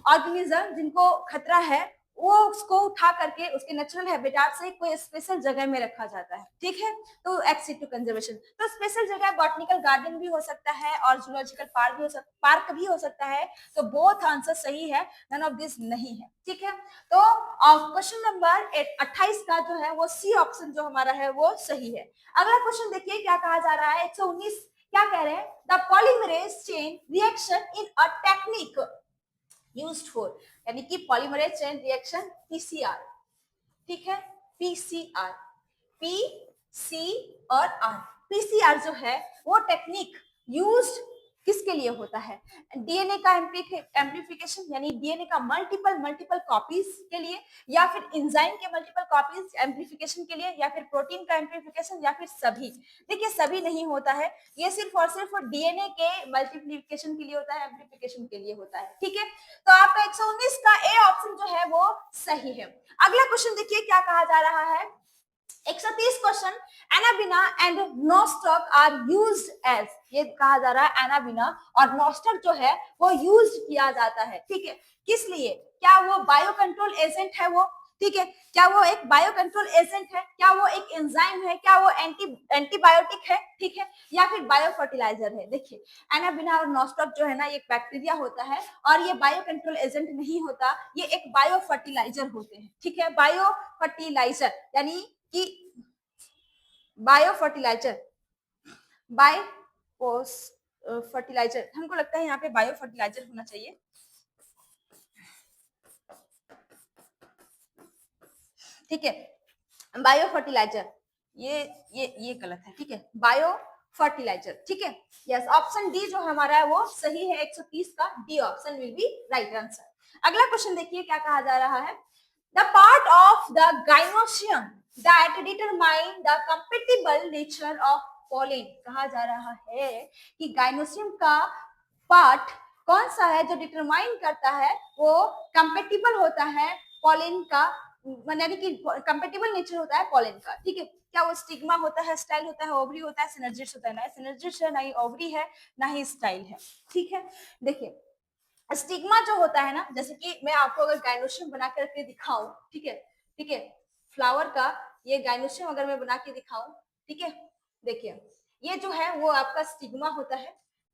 ऑर्गेनिज्म जिनको खतरा है वो उसको उठा करके उसके नेचुरल हैबिटेट से कोई स्पेशल जगह में रखा जाता है, ठीक है। तो ex-situ कंजर्वेशन, तो स्पेशल जगह बॉटनिकल गार्डन भी हो सकता है और जूलॉजिकल पार्क भी हो सकता है। तो बोथ आंसर सही है, नन ऑफ दिस नहीं है, ठीक है। तो क्वेश्चन नंबर 28 का जो है वो सी ऑप्शन जो हमारा है वो सही है। अगला क्वेश्चन देखिए क्या कहा जा रहा है, 119 क्या कह रहे हैं, the polymerase chain reaction in a technique used for, यानी कि पॉलीमरेज चेन रिएक्शन पीसीआर, ठीक है, पीसीआर, पी सी और आर, पीसीआर जो है वो टेक्निक यूज्ड किसके लिए होता है, डीएनए का एम्प्लीफिकेशन, यानी डीएनए का मल्टीपल कॉपीज के लिए, या फिर एंजाइम के मल्टीपल कॉपीज एम्प्लीफिकेशन के लिए, या फिर प्रोटीन का एम्प्लीफिकेशन, या फिर सभी। देखिए सभी नहीं होता है, ये सिर्फ और सिर्फ डीएनए के मल्टीप्लिकेशन के लिए होता है, एम्प्लीफिकेशन के लिए होता है, ठीक है। तो आपका 119 का ए ऑप्शन जो है वो सही है। अगला क्वेश्चन देखिए क्या कहा जा रहा है, 130 question, Anabaena and Nostoc are used as, ये कहा जा रहा है एनाबिना और नोस्टॉक जो है वो यूज्ड किया जाता है, ठीक है, किस लिए, क्या वो बायो कंट्रोल एजेंट है वो, ठीक है, क्या वो एक बायो कंट्रोल एजेंट है, क्या वो एक एंजाइम है, क्या वो एंटीबायोटिक है, ठीक है, या फिर बायो फर्टिलाइजर है। देखिए एनाबिना और नोस्टॉक जो है ना, एक बैक्टीरिया होता है और ये बायो कंट्रोल एजेंट नहीं होता, ये एक बायो फर्टिलाइजर होते हैं, ठीक है, बायो फर्टिलाइजर, यानी कि बायो फर्टिलाइजर, बायो फर्टिलाइजर, हमको लगता है यहाँ पे बायो फर्टिलाइजर होना चाहिए, ठीक है, बायो फर्टिलाइजर, ये गलत है, ठीक है, बायो फर्टिलाइजर, ठीक है, यस, ऑप्शन डी जो हमारा है वो सही है, 130 का D option will be right answer. अगला क्वेश्चन देखिए क्या कहा जा रहा है, the part of the gynoecium that determine the compatible nature of pollen, कहा जा रहा है कि गाइनोसियम का पार्ट कौन सा है जो डिटरमाइन करता है वो कंपेटिबल होता है पॉलन का, यानी कि कंपेटिबल नेचर होता है पॉलन का, ठीक है। क्या वो स्टिग्मा होता है, स्टाइल होता है, ओवरी होता है, सिनर्जिस होता है, ना सिनर्जिस है, ना ही ओवरी है, ना ही स्टाइल है, ठीक है। देखिए स्टिग्मा जो होता है ना, जैसे कि मैं आपको अगर गाइनोसियम बना करके दिखाऊं, ठीक है, फ्लावर का ये गाइनोसियम अगर मैं बना के दिखाऊं, ठीक है, देखिए ये जो है वो आपका स्टिग्मा होता है,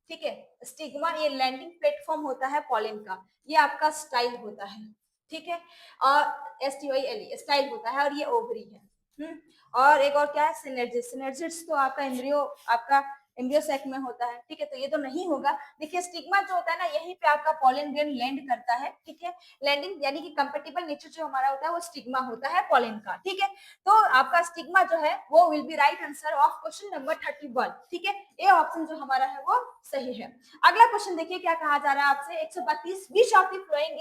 ठीक है, स्टिग्मा ये लैंडिंग प्लेटफॉर्म होता है पॉलन का, ये आपका स्टाइल होता है, ठीक है, और STILE स्टाइल होता है, और ये ओवरी है। और एक और क्या है, सिनर्जिस, सिनर्जिस तो आपका एम्ब्रियो, आपका एम्ब्रियो सैक में होता है, ठीक है, तो ये तो नहीं होगा। देखिए स्टिग्मा जो होता है ना, यहीं पे आपका पॉलन ग्रेन लैंड करता है, ठीक है, लैंडिंग यानी कि कंपेटिबल नेचर जो हमारा होता है वो स्टिग्मा होता है पॉलन का, ठीक है। तो आपका स्टिग्मा जो है वो will be right answer of question number 31, ठीक है, ए ऑप्शन जो हमारा है वो सही है। अगला क्वेश्चन देखिए क्या कहा जा रहा है आपसे, 132, which of the following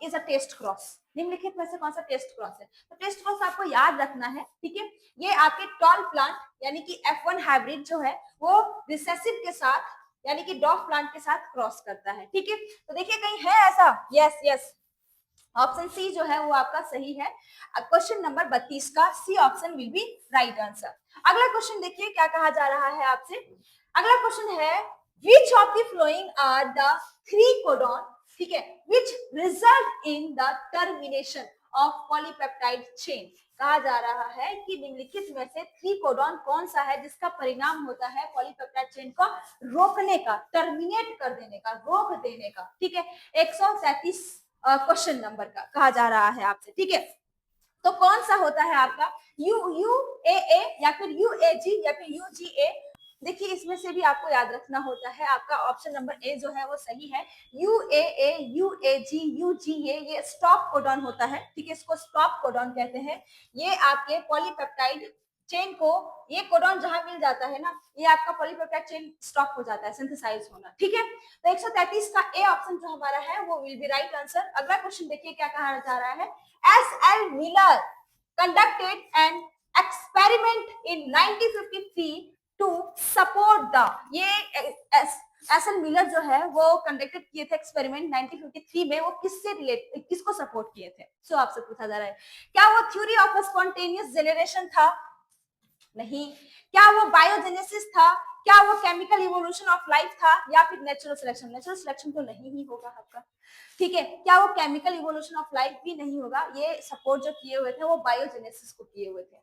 is a test cross, निम्नलिखित में से कौन सा टेस्ट क्रॉस है। तो टेस्ट क्रॉस आपको याद रखना है, ठीक है, ये आपके टॉल प्लांट यानी कि F1 हाइब्रिड जो है वो रिसेसिव के साथ यानी कि डॉफ प्लांट के साथ क्रॉस करता है, ठीक है। तो देखिए कहीं है ऐसा, यस, ऑप्शन सी जो है वो आपका सही है। क्वेश्चन नंबर 32 का C option will be right answer. अगला क्वेश्चन देखिए क्या कहा जा रहा है आपसे, अगला क्वेश्चन है which of the following are the 3 codon, ठीक है, which result in the termination of polypeptide chain. कहा जा रहा है कि निम्नलिखित में से 3 कोडॉन कौन सा है जिसका परिणाम होता है पॉलीपेप्टाइड चेन को रोकने का, टर्मिनेट कर देने का, रोक देने का। ठीक है, 133 क्वेश्चन नंबर का कहा जा रहा है आपसे। ठीक है, तो कौन सा होता है आपका UUAA या फिर UAG या फिर UGA। देखिए इसमें से भी आपको याद रखना होता है, आपका ऑप्शन नंबर ए जो है वो सही है। UAA, UAG, UGA ये स्टॉप कोडॉन होता है। ठीक है, इसको स्टॉप कोडॉन कहते हैं। ये आपके पॉलीपेप्टाइड चेन को, ये कोडॉन जहां मिल जाता है ना, ये आपका पॉलीपेप्टाइड चेन स्टॉप हो जाता है, सिंथेसाइज होना। ठीक है, तो 133 का ए ऑप्शन जो हमारा है वो विल बी राइट आंसर। अगला क्वेश्चन देखिए क्या कहा जा रहा है। S.L. Miller conducted an experiment in 1953 to support the, ये एस.एल. मिलर जो है वो कंडक्टेड किए थे एक्सपेरिमेंट 1953 में, वो किससे रिलेट, किसको सपोर्ट किए थे। सो आपसे पूछा जा रहा है क्या वो थ्योरी ऑफ स्पॉन्टेनियस जनरेशन था? नहीं। क्या वो बायोजेनेसिस था? क्या वो केमिकल इवोल्यूशन ऑफ लाइफ था? या फिर नेचुरल सिलेक्शन? नेचुरल सिलेक्शन तो नहीं ही होगा आपका। ठीक है, क्या वो केमिकल इवोल्यूशन ऑफ लाइफ भी नहीं होगा। ये सपोर्ट जो किए हुए थे वो बायोजेनेसिस को किए हुए थे।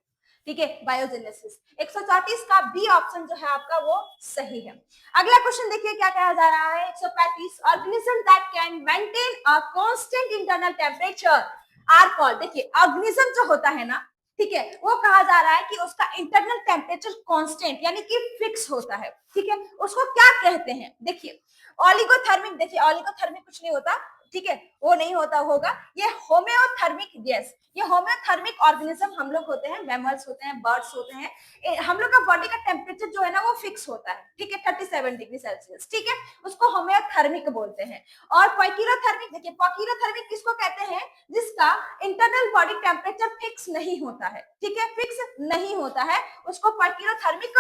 ठीक है, बायोजेनेसिस। 134 का बी ऑप्शन जो है आपका वो सही है। अगला क्वेश्चन देखिए क्या कहा जा रहा है। 135 organism that can maintain a constant internal temperature are called. देखिए ऑर्गेनिज्म जो होता है ना, ठीक है, वो कहा जा रहा है कि उसका इंटरनल टेम्परेचर कांस्टेंट यानी कि फिक्स होता है। ठीक है, उसको क्या कहते हैं? देखिए ऑलिगोथर्मिक, देखिए ऑलिगोथर्मिक कुछ नहीं होता। ठीक है, वो नहीं होता होगा। ये होम्योथर्मिक, यस, ये होम्योथर्मिक ऑर्गेनिज्म हम लोग होते हैं, मैमल्स होते हैं, बर्ड्स होते हैं। हम लोग का बॉडी का टेम्परेचर जो है ना वो फिक्स होता है। ठीक है, 37 डिग्री सेल्सियस। ठीक है, उसको होम्योथर्मिक बोलते हैं। और पॉइकिलोथर्मिक, देखिए पॉइकिलोथर्मिक किसको कहते हैं? जिसका इंटरनल बॉडी टेम्परेचर फिक्स नहीं होता है। ठीक है, फिक्स नहीं होता है, उसको पॉइकिलोथर्मिक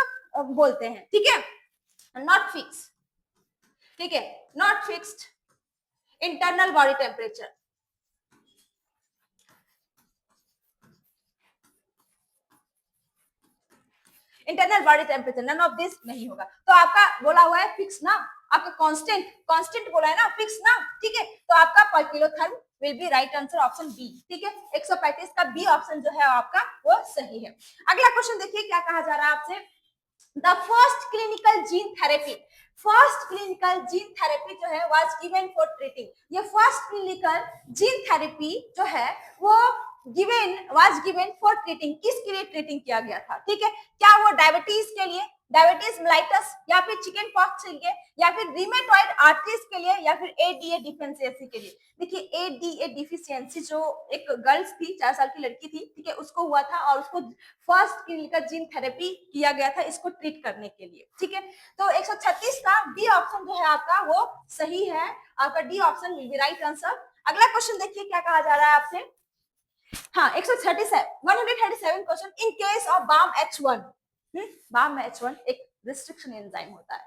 बोलते हैं। ठीक है, नॉट फिक्स। ठीक है, not fixed internal body temperature. Internal body temperature, none of this नहीं होगा। तो आपका बोला हुआ है फिक्स ना, आपका कांस्टेंट, कांस्टेंट बोला है ना, फिक्स ना। ठीक है, तो आपका पर kilotherm will be right answer option B. ठीक है, 135 का बी ऑप्शन जो है आपका वो सही है। अगला क्वेश्चन देखिए क्या कहा जा रहा है आपसे। The first clinical gene therapy, first clinical gene therapy जो है वाज गिवन फॉर ट्रीटिंग। ये फर्स्ट क्लिनिकल जीन थेरेपी जो है वो वाज गिवन फॉर ट्रीटिंग, किसके लिए ट्रीटिंग किया गया था? ठीक है, क्या वो डायबिटीज के लिए, डायबिटीज मेलाइटस, या फिर चिकन पॉक्स के लिए, या फिर रिमेटॉइड आर्थराइटिस के लिए, या फिर एडीए डिफिशियंसी के लिए? देखिए एडीए डिफिशियंसी जो एक गर्ल्स थी, 4 साल की लड़की थी, ठीक है, उसको हुआ था और उसको फर्स्ट क्लिनिकल जीन थेरेपी किया गया था इसको ट्रीट करने के लिए। ठीक है, तो 136 का बी ऑप्शन जो है आपका वो सही है। आपका D option will be right answer. अगला क्वेश्चन देखिए क्या कहा जा रहा है आपसे। हाँ, 137 question. In case of bam H1, bam H1 एक रिस्ट्रिक्शन एंजाइम होता है।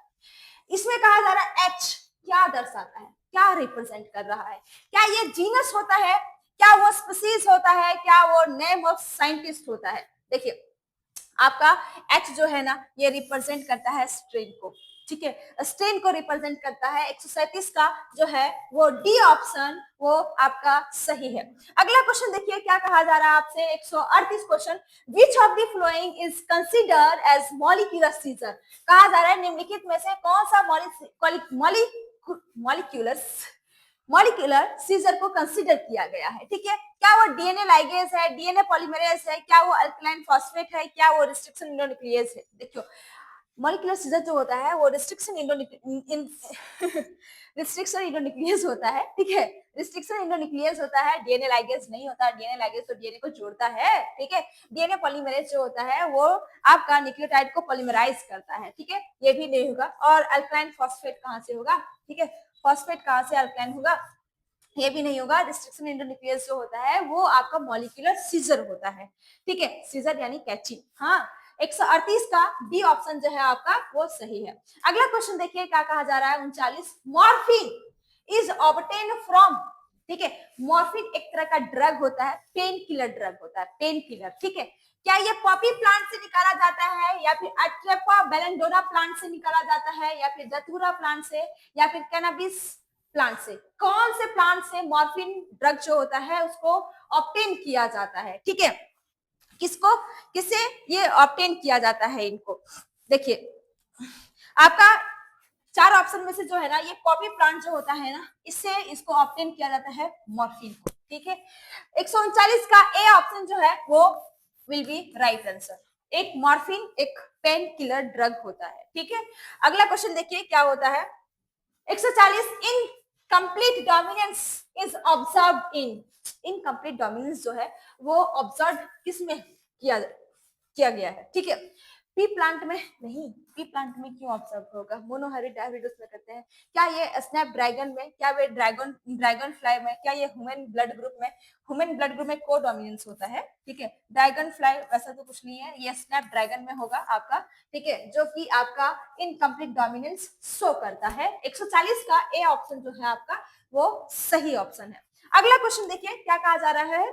इसमें कहा जा रहा है H क्या दर्शाता है, क्या रिप्रेजेंट कर रहा है? क्या ये जीनस होता है, क्या वो स्पीसीज होता है, क्या वो नेम ऑफ साइंटिस्ट होता है? देखिए आपका H जो है ना ये रिप्रेजेंट करता है स्ट्रेन को। ठीक है, स्ट्रेन को रिप्रेजेंट करता है। 137 का जो है वो डी ऑप्शन वो आपका सही है। अगला क्वेश्चन देखिए क्या कहा जा रहा है आपसे। 138 question, which of the following is considered as molecular scissor. कहा जा रहा है निम्नलिखित में से कौन सा मॉलिक्यूलर सीजर को कंसीडर किया गया है? ठीक है, क्या वो डीएनए लाइगेज है, डीएनए पॉलीमरेज है, क्या वो अल्कलाइन फॉस्फेट है, क्या वो रिस्ट्रिक्शन इंडोन्यूक्लियेज है? देखियो मॉलिक्यूलर सीजर जो होता है वो रिस्ट्रिक्शन इंडोन्यूक्लियस होता है। ठीक है, रिस्ट्रिक्शन इंडोन्यूक्लियस होता है, डीएनए लाइगेज नहीं होता। डीएनए लाइगेज तो डीएनए को जोड़ता है। ठीक है, डीएनए पॉलीमरेज जो होता है वो आपका न्यूक्लियोटाइड को पॉलीमराइज करता है। ठीक है, ये भी नहीं होगा। और अल्कलाइन फॉस्फेट कहां से होगा? ठीक है, फॉस्फेट कहां से अल्कलाइन होगा? ये भी नहीं होगा। रिस्ट्रिक्शन इंडोन्यूक्लियस जो होता है वो आपका मॉलिक्यूलर सीजर होता है। ठीक है, सीजर यानी कैची। हाँ, 138 का बी ऑप्शन जो है आपका वो सही है। अगला क्वेश्चन देखिए क्या कहा जा रहा है। 39, मॉर्फिन इज ऑब्टेन फ्रॉम। ठीक है, मॉर्फिन एक तरह का ड्रग होता है, पेन किलर ड्रग होता है, पेन किलर। ठीक है, क्या ये पॉपी प्लांट से निकाला जाता है, या फिर अट्रेपा बेलेंडोना प्लांट से निकाला जाता है, या फिर दतूरा प्लांट से, या फिर कैनाबिस प्लांट से? कौन से प्लांट से मॉर्फिन ड्रग जो होता है उसको ऑब्टेन किया जाता है, ठीक है। किसको, किससे ये ऑब्टेन किया जाता है इनको? देखिए आपका चार ऑप्शन में से जो है ना, ये पॉपी प्लांट जो होता है ना, इससे इसको ऑब्टेन किया जाता है मॉर्फिन को, ठीक है। 139 का ए ऑप्शन जो है वो विल बी राइट आंसर। एक मॉर्फिन एक पेन किलर ड्रग होता है, ठीक है। अगला क्वेश्चन देखिए क्या होता है। 140 in complete dominance is observe in, incomplete dominance जो है वो ऑब्जर्व किस में किया गया है, ठीक है। पी प्लांट में नहीं, पी प्लांट में क्यों ऑब्जर्व होगा, मोनोहाइब्रिड डायहाइब्रिड उसमें करते हैं। क्या ये स्नैप ड्रैगन में, क्या वे ड्रैगन फ्लाई में, क्या ये ह्यूमन ब्लड ग्रुप में, ह्यूमन ब्लड ग्रुप में को डोमिनेंस होता है, ठीक है। ड्रैगन फ्लाई वैसा तो कुछ नहीं है, ये स्नैप ड्रैगन में होगा आपका, ठीक है, जो कि आपका इनकम्प्लीट डोमिनेंस शो करता है। 140 का ए ऑप्शन जो है आपका वो सही ऑप्शन है। अगला क्वेश्चन देखिए क्या कहा जा रहा है।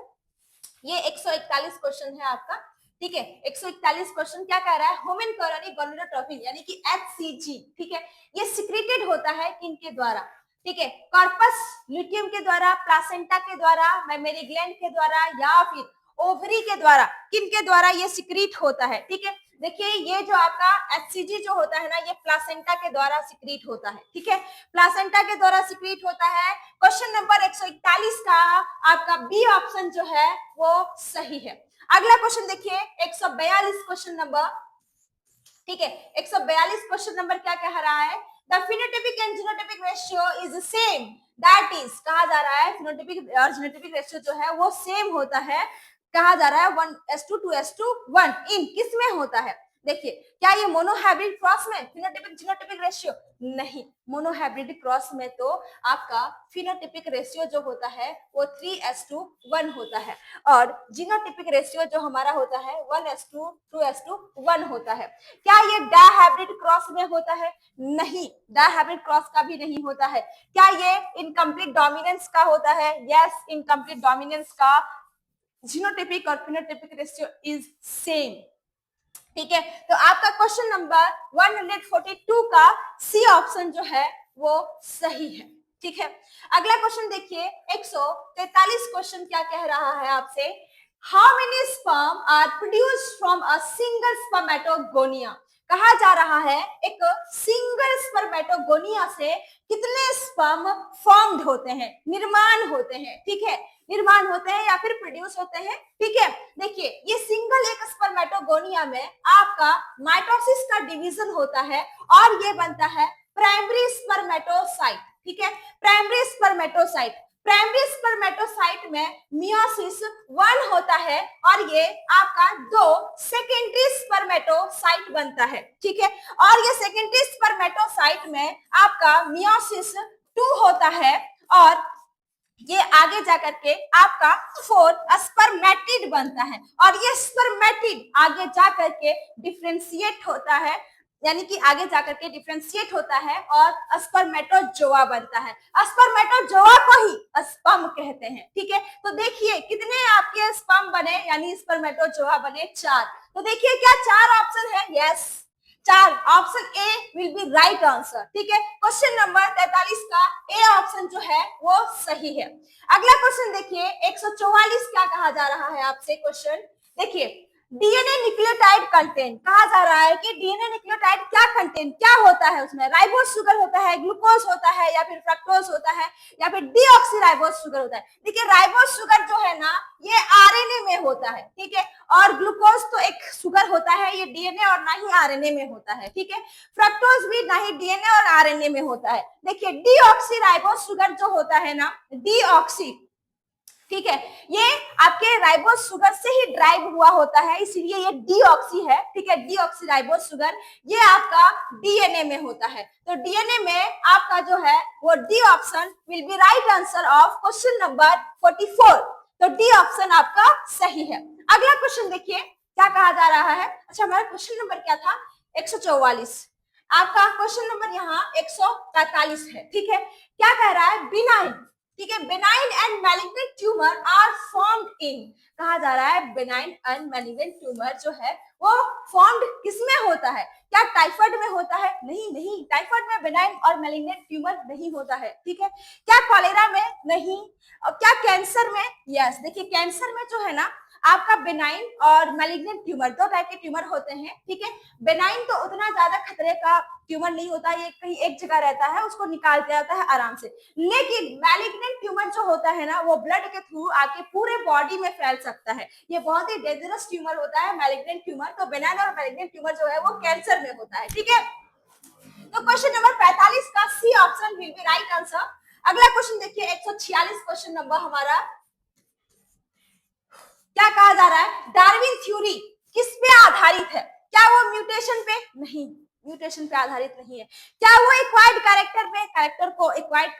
ये 141 क्वेश्चन है आपका, ठीक है। 141 क्वेश्चन क्या कह रहा है, ह्यूमन कोरोनरी गोनाडोट्रोपिन यानी कि HCG, ठीक है, ये सिक्रेटेड होता है किनके द्वारा, ठीक है, कॉर्पस ल्यूटियम के द्वारा, प्लासेंटा के द्वारा, मेमरी ग्लैंड के द्वारा, या फिर ओवरी के द्वारा, किनके द्वारा ये सिक्रीट होता है, ठीक है। देखिए ये जो आपका HCG जो होता है ना, ये प्लासेंटा के द्वारा सिक्रीट होता है, ठीक है, प्लासेंटा के द्वारा सिक्रीट होता है। क्वेश्चन नंबर 141 का आपका बी ऑप्शन जो है वो सही है। अगला क्वेश्चन देखिए 142 क्वेश्चन नंबर, ठीक है, 142 क्वेश्चन नंबर क्या कह रहा है, the phenotypic and genotypic ratio is same, that is, कहा जा रहा है फिनोटाइपिक और जीनोटाइपिक रेशियो जो है वो सेम होता है, कहा जा रहा है 1:2:1 इन किस में होता है। देखिए क्या ये मोनोहाइब्रिड क्रॉस में फिनोटाइपिक जीनोटाइपिक रेशियो, नहीं, मोनोहाइब्रिड क्रॉस में तो आपका फिनोटाइपिक रेशियो जो होता है वो 3:1 होता है, और जीनोटाइपिक रेशियो जो हमारा होता है 1:2:1 होता है। क्या ये डायहाइब्रिड क्रॉस में होता है, नहीं, डायहाइब्रिड क्रॉस का भी नहीं होता है। क्या ये इनकम्प्लीट डोमिनेंस का होता है, यस, इनकम्प्लीट डोमिनेंस का जीनोटाइपिक और फिनोटाइपिक रेशियो इज सेम, ठीक है। तो आपका क्वेश्चन नंबर 142 का सी ऑप्शन जो है वो सही है, ठीक है। अगला क्वेश्चन देखिए 143 क्वेश्चन क्या कह रहा है आपसे, how many sperm are produced from a single spermatogonia, कहा जा रहा है एक सिंगल स्पर्मेटोगोनिया से कितने स्पर्म फॉर्म्ड होते हैं, निर्माण होते हैं, ठीक है, निर्माण होते हैं या फिर प्रोड्यूस होते हैं, ठीक है। देखिए ये सिंगल एक स्पर्मेटोगोनिया में आपका माइटोसिस का डिवीजन होता है और ये बनता है प्राइमरी स्पर्मेटोसाइट, ठीक है, प्राइमरी स्पर्मेटोसाइट। प्राइमरी स्पर्मेटोसाइट में मियोसिस 1 होता है और ये आपका 2 सेकेंडरी स्पर्मेटोसाइट बनता है, ठीक है, और ये सेकेंडरी स्पर्मेटोसाइट में आपका मियोसिस 2 होता है और ये आगे जाकर के आपका 4 स्पर्मेटिड बनता है और ये स्पर्मेटिड आगे जाकर के डिफरेंशिएट होता है, यानी कि आगे जाकर के डिफरेंशिएट होता है और स्पर्मेटोजोआ बनता है। स्पर्मेटोजोआ को ही स्पर्म कहते हैं, ठीक है। तो देखिए कितने आपके स्पर्म बने, यानी स्पर्मेटोजोआ बने 4। तो देखिए क्या 4 ऑप्शन है, yes 4, option A will be right answer, ठीक है। क्वेश्चन नंबर 43 का ए ऑप्शन जो है वो सही है। अगला क्वेश्चन देखिए 144 क्या कहा जा रहा है आपसे क्वेश्चन, देखिए डीएनए न्यूक्लियोटाइड कंटेंट, कहा जा रहा है कि डीएनए न्यूक्लियोटाइड क्या कंटेंट क्या होता है, उसमें राइबोज शुगर होता है, ग्लूकोज होता है, या फिर फ्रक्टोज होता है, या फिर डीऑक्सीराइबोज शुगर होता है। देखिए राइबोज शुगर जो है ना ये आरएनए में होता है, ठीक है, और ग्लूकोज तो एक शुगर होता है, ये डीएनए और ना ही आरएनए में होता है, ठीक है। फ्रक्टोज भी ना ही डीएनए और आरएनए में होता है। देखिए डीऑक्सीराइबोज शुगर जो होता है ना, डीऑक्सी, ठीक है, ये आपके राइबोज शुगर से ही ड्राइव हुआ होता है, इसलिए ये डीऑक्सी है, ठीक है, डीऑक्सीराइबोज शुगर ये आपका डीएनए में होता है। तो डीएनए में आपका जो है वो D option will be right answer of question number 44। तो डी ऑप्शन आपका सही है। अगला क्वेश्चन देखिए क्या कहा जा रहा है, अच्छा हमारा क्वेश्चन नंबर क्या था 144, आपका क्वेश्चन नंबर यहाँ 143 है, ठीक है। क्या कह रहा है, बिनाइन, ठीक है। Benign and malignant tumour are formed in, कहा जा रहा है बेनाइन एंड मैलिग्नेंट ट्यूमर जो है वो फॉर्म्ड किसमें होता है? क्या टाइफाइड में होता है? नहीं नहीं, टाइफाइड में बेनाइन और मैलिग्नेंट ट्यूमर नहीं होता है, ठीक है। क्या कॉलेरा में? नहीं। और क्या कैंसर में? यस। देखिए कैंसर में जो है ना आपका बेनाइन और मैलिग्नेंट ट्यूमर दो टाइप के ट्यूमर होते हैं, ठीक है। बेनाइन तो उतना ज्यादा खतरे का ट्यूमर नहीं होता, ये कहीं एक जगह रहता है, उसको निकाल दिया जाता है आराम से। लेकिन मैलिग्नेंट ट्यूमर जो होता है ना वो ब्लड के थ्रू आके पूरे बॉडी में फैल सकता है, ये बहुत ही डेंजरस ट्यूमर होता है मैलिग्नेंट ट्यूमर। तो बेनाइन और मैलिग्नेंट ट्यूमर जो है वो कैंसर में होता है, ठीक है। तो क्वेश्चन नंबर 45 का C option will be right answer. अगला क्वेश्चन देखिए 146 क्वेश्चन नंबर हमारा, क्या कहा जा रहा है? डार्विन थ्योरी किस पे आधारित है? क्या वो म्यूटेशन पे? नहीं, म्यूटेशन पे आधारित नहीं है। क्या वो एक्वायर्ड कैरेक्टर पे, कैरेक्टर को एक्वायर्ड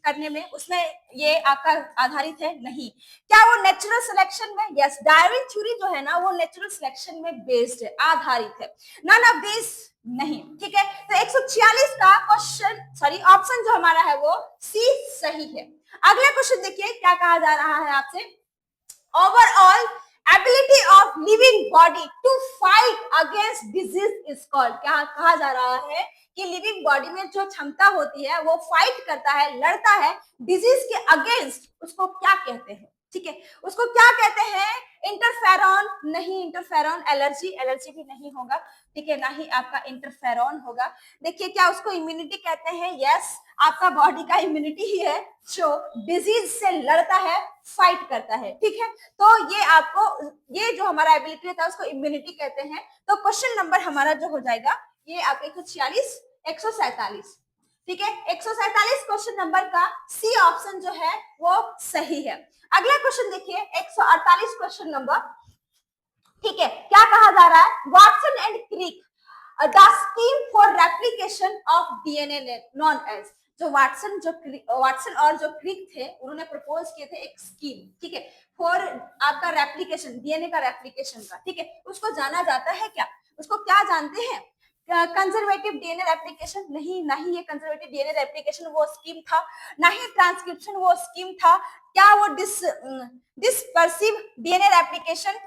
करने में उसमें ये आपका आधारित है? नहीं। क्या वो नेचुरल सिलेक्शन में? यस, डार्विन थ्योरी जो है ना वो नेचुरल सिलेक्शन में बेस्ड है, आधारित है। नन ऑफ दिस नहीं, ठीक है। तो 146 का क्वेश्चन सॉरी ऑप्शन जो हमारा है वो सी सही है। अगला क्वेश्चन देखिए क्या कहा जा रहा है आपसे, overall ability of living body to fight against disease is called, क्या कहा जा रहा है कि लिविंग बॉडी में जो क्षमता होती है वो फाइट करता है, लड़ता है डिजीज के अगेंस्ट, उसको क्या कहते हैं? ठीक है, उसको क्या कहते हैं? इंटरफेरॉन नहीं, इंटरफेरॉन एलर्जी, एलर्जी भी नहीं होगा, ठीक है, ना ही आपका इंटरफेरॉन होगा। देखिए क्या उसको इम्यूनिटी कहते हैं? यस, आपका बॉडी का इम्यूनिटी ही है जो डिजीज से लड़ता है, फाइट करता है, ठीक है। तो ये आपको ये जो हमारा एबिलिटी रहता है उसको इम्यूनिटी कहते हैं। तो क्वेश्चन नंबर हमारा जो हो जाएगा ये आपका 146 147, ठीक है। 147 क्वेश्चन नंबर का सी ऑप्शन जो है वो सही है। अगला क्वेश्चन देखिए 148 क्वेश्चन नंबर, ठीक है। क्या कहा जा रहा है? Watson and Crick the scheme for replication of DNA known as, जो वाटसन और जो क्रिक थे उन्होंने प्रपोज किए थे एक स्कीम, ठीक है, फॉर आपका रेप्लिकेशन, डीएनए का रेप्लिकेशन का, ठीक है। उसको जाना जाता है क्या? उसको क्या जानते हैं? कंजर्वेटिव डीएनए रेप्लिकेशन नहीं, ना ही ये कंजर्वेटिव डीएनए रेप्लिकेशन वो स्कीम था, ना ही ट्रांसक्रिप्शन वो स्कीम था। क्या वो डिस्पर्सिव डीएनए रेप्लिकेशन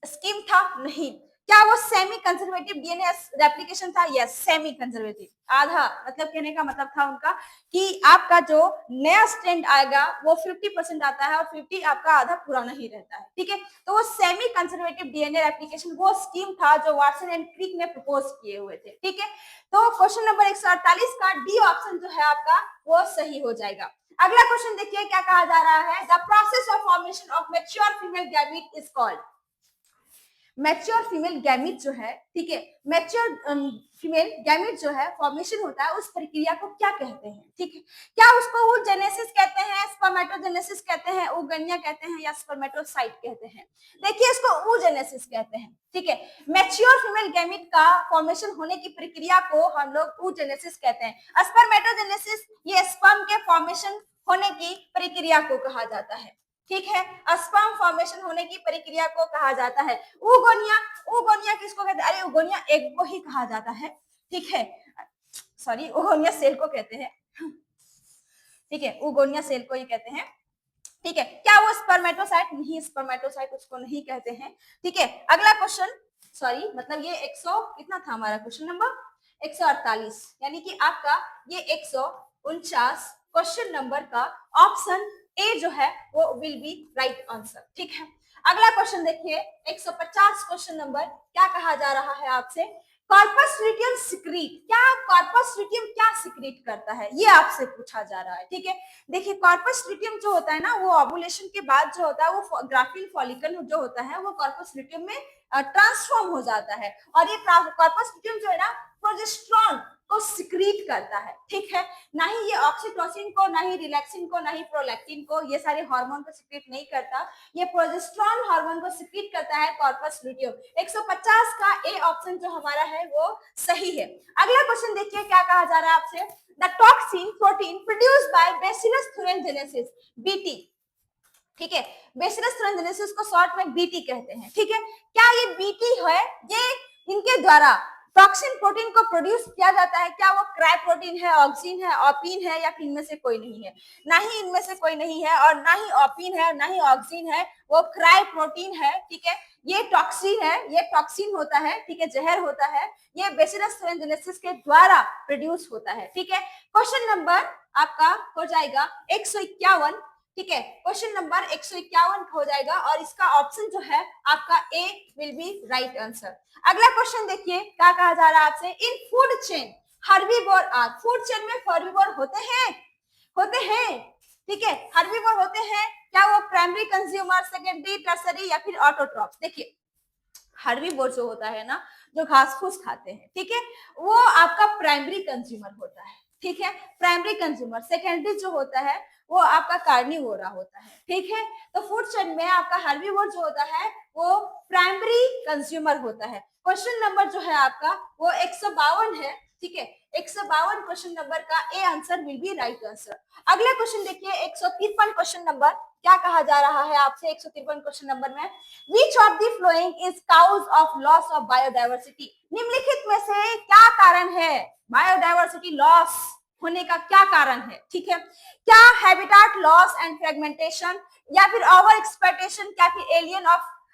स्कीम था? नहीं। क्या वो सेमी कंजर्वेटिव डीएनए रेप्लिकेशन था? यस, सेमी कंजर्वेटिव, आधा, मतलब कहने का मतलब था उनका कि आपका जो नया स्ट्रैंड आएगा वो 50% आता है और 50 आपका आधा पुराना ही रहता है, ठीक है। तो वो सेमी कंजर्वेटिव डीएनए रेप्लिकेशन वो स्कीम था जो वाटसन एंड क्रिक ने प्रपोज किए हुए थे, ठीक है। तो क्वेश्चन नंबर 148 का डी ऑप्शन जो है आपका वो सही हो जाएगा। अगला क्वेश्चन देखिए क्या कहा जा रहा है, the process of formation of mature female gamete is called. Mature female gamete जो है, ठीक है, मैच्योर फीमेल गैमीट जो है फॉर्मेशन होता है उस प्रक्रिया को क्या कहते हैं? ठीक है, क्या उसको oogenesis कहते हैं, स्पर्मेटोजेनेसिस कहते हैं, oogonia कहते हैं या स्पर्मेटोसाइट कहते हैं? देखिए इसको oogenesis कहते हैं, ठीक है। मैच्योर फीमेल गैमीट का फॉर्मेशन होने की प्रक्रिया को हम लोग oogenesis कहते हैं। स्पर्मेटोजेनेसिस ये स्पर्म के फॉर्मेशन होने की प्रक्रिया को कहा जाता है, ठीक है। स्पर्म फॉर्मेशन होने की प्रक्रिया को कहा जाता है oogonia। oogonia किसको कहते हैं? अरे oogonia एग को ही कहा जाता है, ठीक है, सॉरी oogonia सेल को कहते हैं, ठीक है, oogonia सेल को ही कहते हैं, ठीक है। क्या वो स्पर्मेटोसाइट? नहीं, स्पर्मेटोसाइट उसको नहीं कहते हैं, ठीक है। अगला क्वेश्चन, सॉरी मतलब ये 100 कितना था हमारा क्वेश्चन नंबर 148, यानी कि आपका ये 149 क्वेश्चन नंबर का ऑप्शन ए जो है वो विल बी राइट आंसर, ठीक है। अगला क्वेश्चन देखिए 150 क्वेश्चन नंबर, क्या कहा जा रहा है आपसे, कॉर्पस लुटियम सिक्रीट, क्या कॉर्पस लुटियम क्या सिक्रीट करता है ये आपसे पूछा जा रहा है, ठीक है। देखिए कॉर्पस लुटियम जो होता है ना वो ओव्यूलेशन के बाद जो होता है वो ग्राफिल फॉलिकल जो होता है वो कॉर्पस लुटियम में ट्रांसफॉर्म हो जाता है और ये कॉर्पस लुटियम जो है ना प्रोजेस्टेरोन को सिक्रीट करता है, ठीक है। ना ही ये ऑक्सीटोसिन को, ना ही रिलैक्सिन को, ना ही प्रोलैक्टिन को, ये सारे हार्मोन को सिक्रीट नहीं करता, ये प्रोजेस्टेरोन हार्मोन को सिक्रीट करता है कॉर्पस लुटियम। 150 का ए ऑप्शन जो हमारा है वो सही है। अगला क्वेश्चन देखिए क्या कहा जा रहा है आपसे, the toxin protein produced by bacillus thuringiensis BT, ठीक है, बैसिलस thuringiensis को शॉर्ट में बीटी कहते हैं, ठीक है। क्या ये बीटी है? ये इनके द्वारा टॉक्सिन प्रोटीन को प्रोड्यूस किया जाता है, क्या वो क्राई प्रोटीन है, ऑक्सिन है, ऑपिन है, या फिर इनमें से कोई नहीं है? ना ही इनमें से कोई नहीं है, और ना ही ऑपिन है, ना ही ऑक्सिन है, वो क्राई प्रोटीन है। ठीक है, ये टॉक्सिन है, ये टॉक्सिन होता है, ठीक है, जहर होता है, ये बेसिलस thuringiensis के द्वारा प्रोड्यूस होता है। ठीक है, क्वेश्चन नंबर आपका हो जाएगा 151। ठीक है, क्वेश्चन नंबर 151 हो जाएगा, और इसका ऑप्शन जो है आपका A will be right answer. अगला क्वेश्चन देखिए, क्या कहा जा रहा है आपसे, in food chain herbivore are, food chain में हर्बीवोर होते हैं, होते हैं, ठीक है, हर्बीवोर होते हैं, क्या वो प्राइमरी कंज्यूमर, सेकेंडरी, टर्सरी, या फिर ऑटोट्रॉफ? देखिए, हर्बीवोर जो होता है ना, जो घास फूस खाते हैं, ठीक है, वो आपका प्राइमरी कंज्यूमर होता है। ठीक है, प्राइमरी कंज्यूमर। सेकेंडरी जो होता है वो आपका कार्निवोरा होता है। ठीक है, तो फूड चेन में आपका हर्बीवोर जो होता है वो प्राइमरी कंज्यूमर होता है। क्वेश्चन नंबर जो है आपका वो 152 है। ठीक है, 152 क्वेश्चन नंबर का A answer will be right answer. अगला क्वेश्चन देखिए, 153 क्वेश्चन नंबर, क्या कहा जा रहा है आपसे 153 क्वेश्चन नंबर में, which of the following is cause of loss of biodiversity? निम्नलिखित में से क्या कारण है बायोडाइवर्सिटी लॉस होने का, क्या कारण है? ठीक है, क्या हैबिटाट लॉस एंड फ्रेगमेंटेशन, या फिर ओवर एक्सप्लॉइटेशन, क्या फिर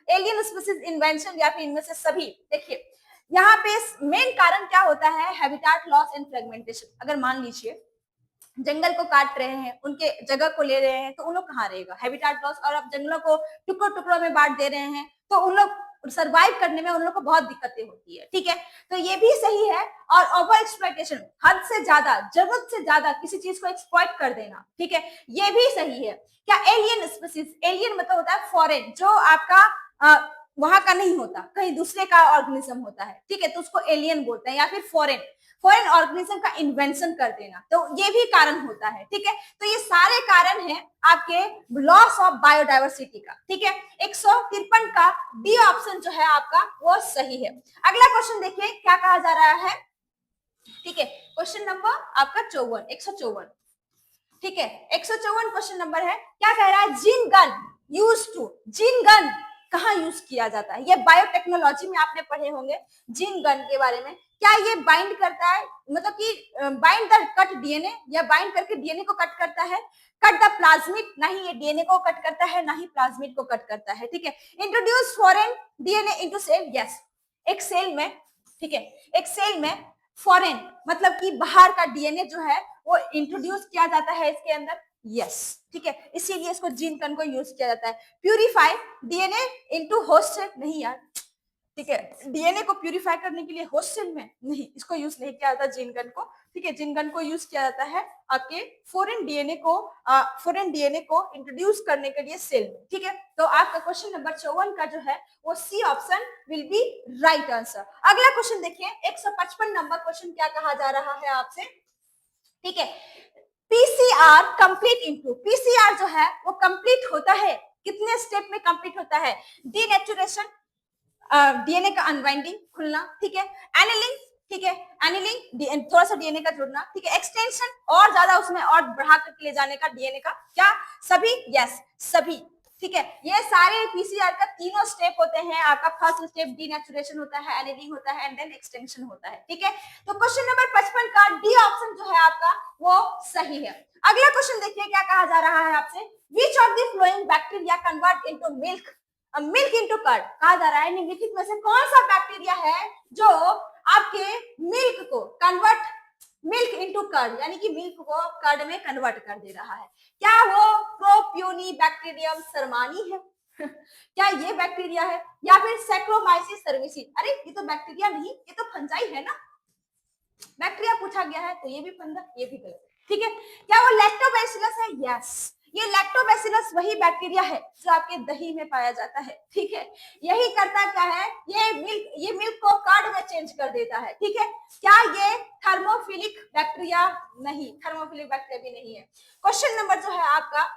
एलियन स्पीसीज इन्वेंशन, या फिर इनमें से सभी? देखिए, यहाँ पे मेन कारण क्या होता है, हैबिटाट लॉस एंड फ्रेगमेंटेशन। अगर मान लीजिए जंगल को काट रहे हैं, उनके जगह को ले रहे हैं, तो उन लोग कहाँ रहेगा, हैबिटाट लॉस। और अब जंगलों को टुकड़ों टुकड़ों में बांट दे रहे हैं, तो उन लोग सरवाइव करने में उन लोग को बहुत दिक्कतें होती है। ठीक है, तो ये भी सही है। और ओवर एक्सप्लॉइटेशन, हद से ज्यादा, जरूरत से ज्यादा किसी चीज को एक्सप्लॉइट कर देना, ठीक है, ये भी सही है। क्या एलियन स्पीसीज, एलियन मतलब होता है फॉरेन, जो आपका वहां का नहीं होता, कहीं दूसरे का ऑर्गेनिज्म होता है, ठीक है, तो उसको एलियन बोलते हैं, या फिर फॉरेन ऑर्गेनिज्म का इन्वेंशन कर देना, तो ये भी कारण होता है। ठीक है, तो ये सारे कारण हैं आपके लॉस ऑफ बायोडाइवर्सिटी का। ठीक है, 153 का डी ऑप्शन जो है आपका वो सही है। अगला क्वेश्चन देखिए, क्या कहा जा रहा है। ठीक है, क्वेश्चन नंबर आपका 54, 154। ठीक है, 154 क्वेश्चन नंबर है, क्या कह रहा है, gene gun use to, gene gun कहाँ यूज किया जाता है? ये बायोटेक्नोलॉजी में आपने पढ़े होंगे जीन गन के बारे में। क्या ये बाइंड करता है, मतलब कि बाइंड द कट डीएनए, या बाइंड करके डीएनए को कट करता है? कट द प्लाज्मिड, नहीं ये डीएनए को कट करता है, ना ही प्लाज्मिड को कट करता है। ठीक है, introduce foreign DNA into cell, yes, एक सेल में, ठीक है, एक सेल में फॉरेन मतलब कि बाहर का डीएनए जो है वो इंट्रोड्यूस किया जाता है इसके अंदर, यस, ठीक है, इसीलिए इसको जीन गन को यूज किया जाता है। Purify DNA into host cell, नहीं यार, ठीक है, डीएनए को प्यूरिफाई करने के लिए होस्ट सेल में नहीं, इसको यूज नहीं किया जाता जीन गन को। ठीक है, जीन गन को यूज किया जाता है आपके फॉरेन डीएनए को इंट्रोड्यूस करने के लिए सेल में। ठीक है, तो आपका क्वेश्चन नंबर 54 का जो है वो C option will be right answer. अगला क्वेश्चन देखिए, 155 नंबर क्वेश्चन, क्या कहा जा रहा है आपसे। ठीक है, पीसीआर कंप्लीट इनटू, पीसीआर जो है वो कंप्लीट होता है कितने स्टेप में कंप्लीट होता है? डीनेचुरेशन, डीएनए का अनबाइंडिंग, खुलना, ठीक है, एनिलिंग, ठीक है, एनिलिंग थोड़ा सा डीएनए का जुड़ना, ठीक है, एक्सटेंशन और ज्यादा उसमें और बढ़ा करके ले जाने का डीएनए का, क्या सभी? यस, सभी। ठीक है, ये सारे पीसीआर का तीनों स्टेप होते हैं। आपका फर्स्ट स्टेप डीनेचुरेशन होता है, एनिलिंग होता है, एंड देन एक्सटेंशन होता है। ठीक है, तो क्वेश्चन नंबर 55 का डी ऑप्शन जो है आपका वो सही है। अगला क्वेश्चन देखिए, क्या कहा जा रहा है आपसे, which of the following bacteria convert into milk into curd? कहा जा रहा है निम्नलिखित में से कौन सा बैक्टीरिया है जो आपके मिल्क को कन्वर्ट, मिल्क इनटू कर्ड, यानी कि मिल्क को कर्ड में कन्वर्ट कर दे रहा है? क्या वो प्रोपियोनी बैक्टीरियम शर्मानी है? क्या ये बैक्टीरिया है, या फिर सैक्रोमाइसिस सर्विसी? अरे ये तो बैक्टीरिया नहीं, ये तो फंजाई है ना, बैक्टीरिया पूछा गया है तो ये भी फंगा, ये भी गलत। ठीक है, क्या वो लैक्टोबैसिलस है? यस, ये लैक्टोबैसिलस वही बैक्टीरिया है जो आपके दही में पाया जाता है। ठीक है, यही करता क्या है, ये मिल्क को कर्ड में चेंज कर देता है। ठीक है, क्या ये थर्मोफिलिक बैक्टीरिया? नहीं, थर्मोफिलिक बैक्टीरिया भी नहीं है। क्वेश्चन नंबर जो है आपका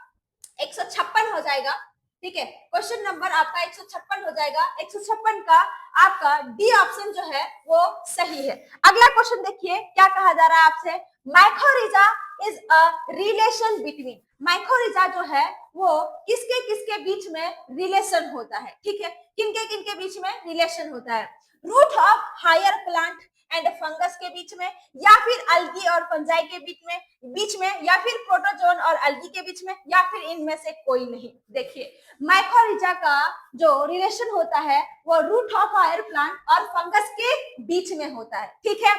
156 हो जाएगा। ठीक है, क्वेश्चन नंबर आपका 156 हो जाएगा। 156 का आपका डी ऑप्शन जो है वो सही है। अगला क्वेश्चन देखिए, क्या कहा जा रहा है आपसे, mycorrhiza is a relation between, mycorrhiza जो है वो किसके किसके बीच में रिलेशन होता है? ठीक है, किनके किनके बीच में रिलेशन होता है? Root of higher plant and fungus के बीच में, या फिर अल्गी और फंजाई के बीच में, या फिर प्रोटोजोन और अल्गी के बीच में, या फिर इनमें से कोई नहीं। देखिए माइकोरिजा का जो रिलेशन होता है वो रूट ऑफ हायर प्लांट और फंगस के बीच में होता है, ठीक है।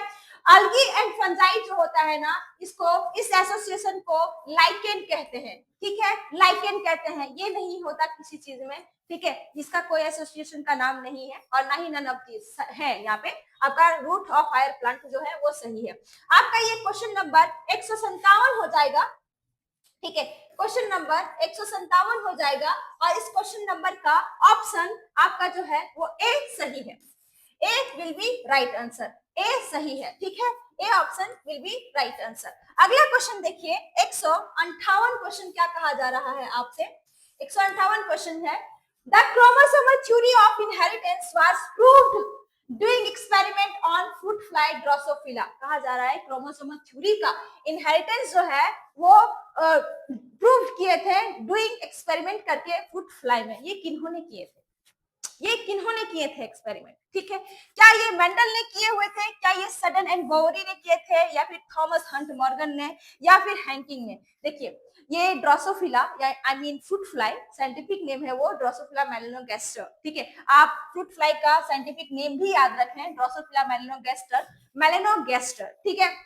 अल्गी एंड फंजाई जो होता है ना, इसको, इस एसोसिएशन को लाइकेन कहते हैं, ठीक है, लाइकेन कहते हैं। ये नहीं होता किसी चीज में, ठीक है, जिसका कोई एसोसिएशन का नाम नहीं है और ना ही नन ऑफ दिस है। यहाँ पे आपका रूट ऑफ हायर प्लांट जो है वो सही है। आपका ये क्वेश्चन नंबर 157 हो जाएगा, ठीक है, क्वेश्चन नंबर 157 हो जाएगा। और इस क्वेश्चन नंबर का ऑप्शन आपका जो है वो ए सही है। ए विल बी राइट आंसर, ए सही है, ठीक है, A option will be right answer. अगला क्वेश्चन देखिए, 158 क्वेश्चन क्या कहा जा रहा है आपसे। 158 क्वेश्चन है, the chromosomal theory of inheritance was proved doing experiment on fruit fly Drosophila. कहा जा रहा है क्रोमोसोमल थ्योरी का इनहेरिटेंस जो है वो प्रूव किए थे डूइंग एक्सपेरिमेंट करके फ्रूट फ्लाई में। ये किन्होंने किए थे, ये किन्होंने किए थे एक्सपेरिमेंट, ठीक है। क्या ये मेंडल ने किए हुए थे, क्या ये सडन एंड बोवरी ने किए थे, या फिर थॉमस हंट मॉर्गन ने, या फिर हैंकिंग ने। देखिए ये ड्रोसोफिला या I mean fruit fly, scientific name है वो ड्रोसोफिला मेलानोगास्टर, ठीक है। आप फ्रूट फ्लाई का साइंटिफिक नेम भी याद रखें, ड्रोसोफिला मेलानोगास्टर, ठीक है।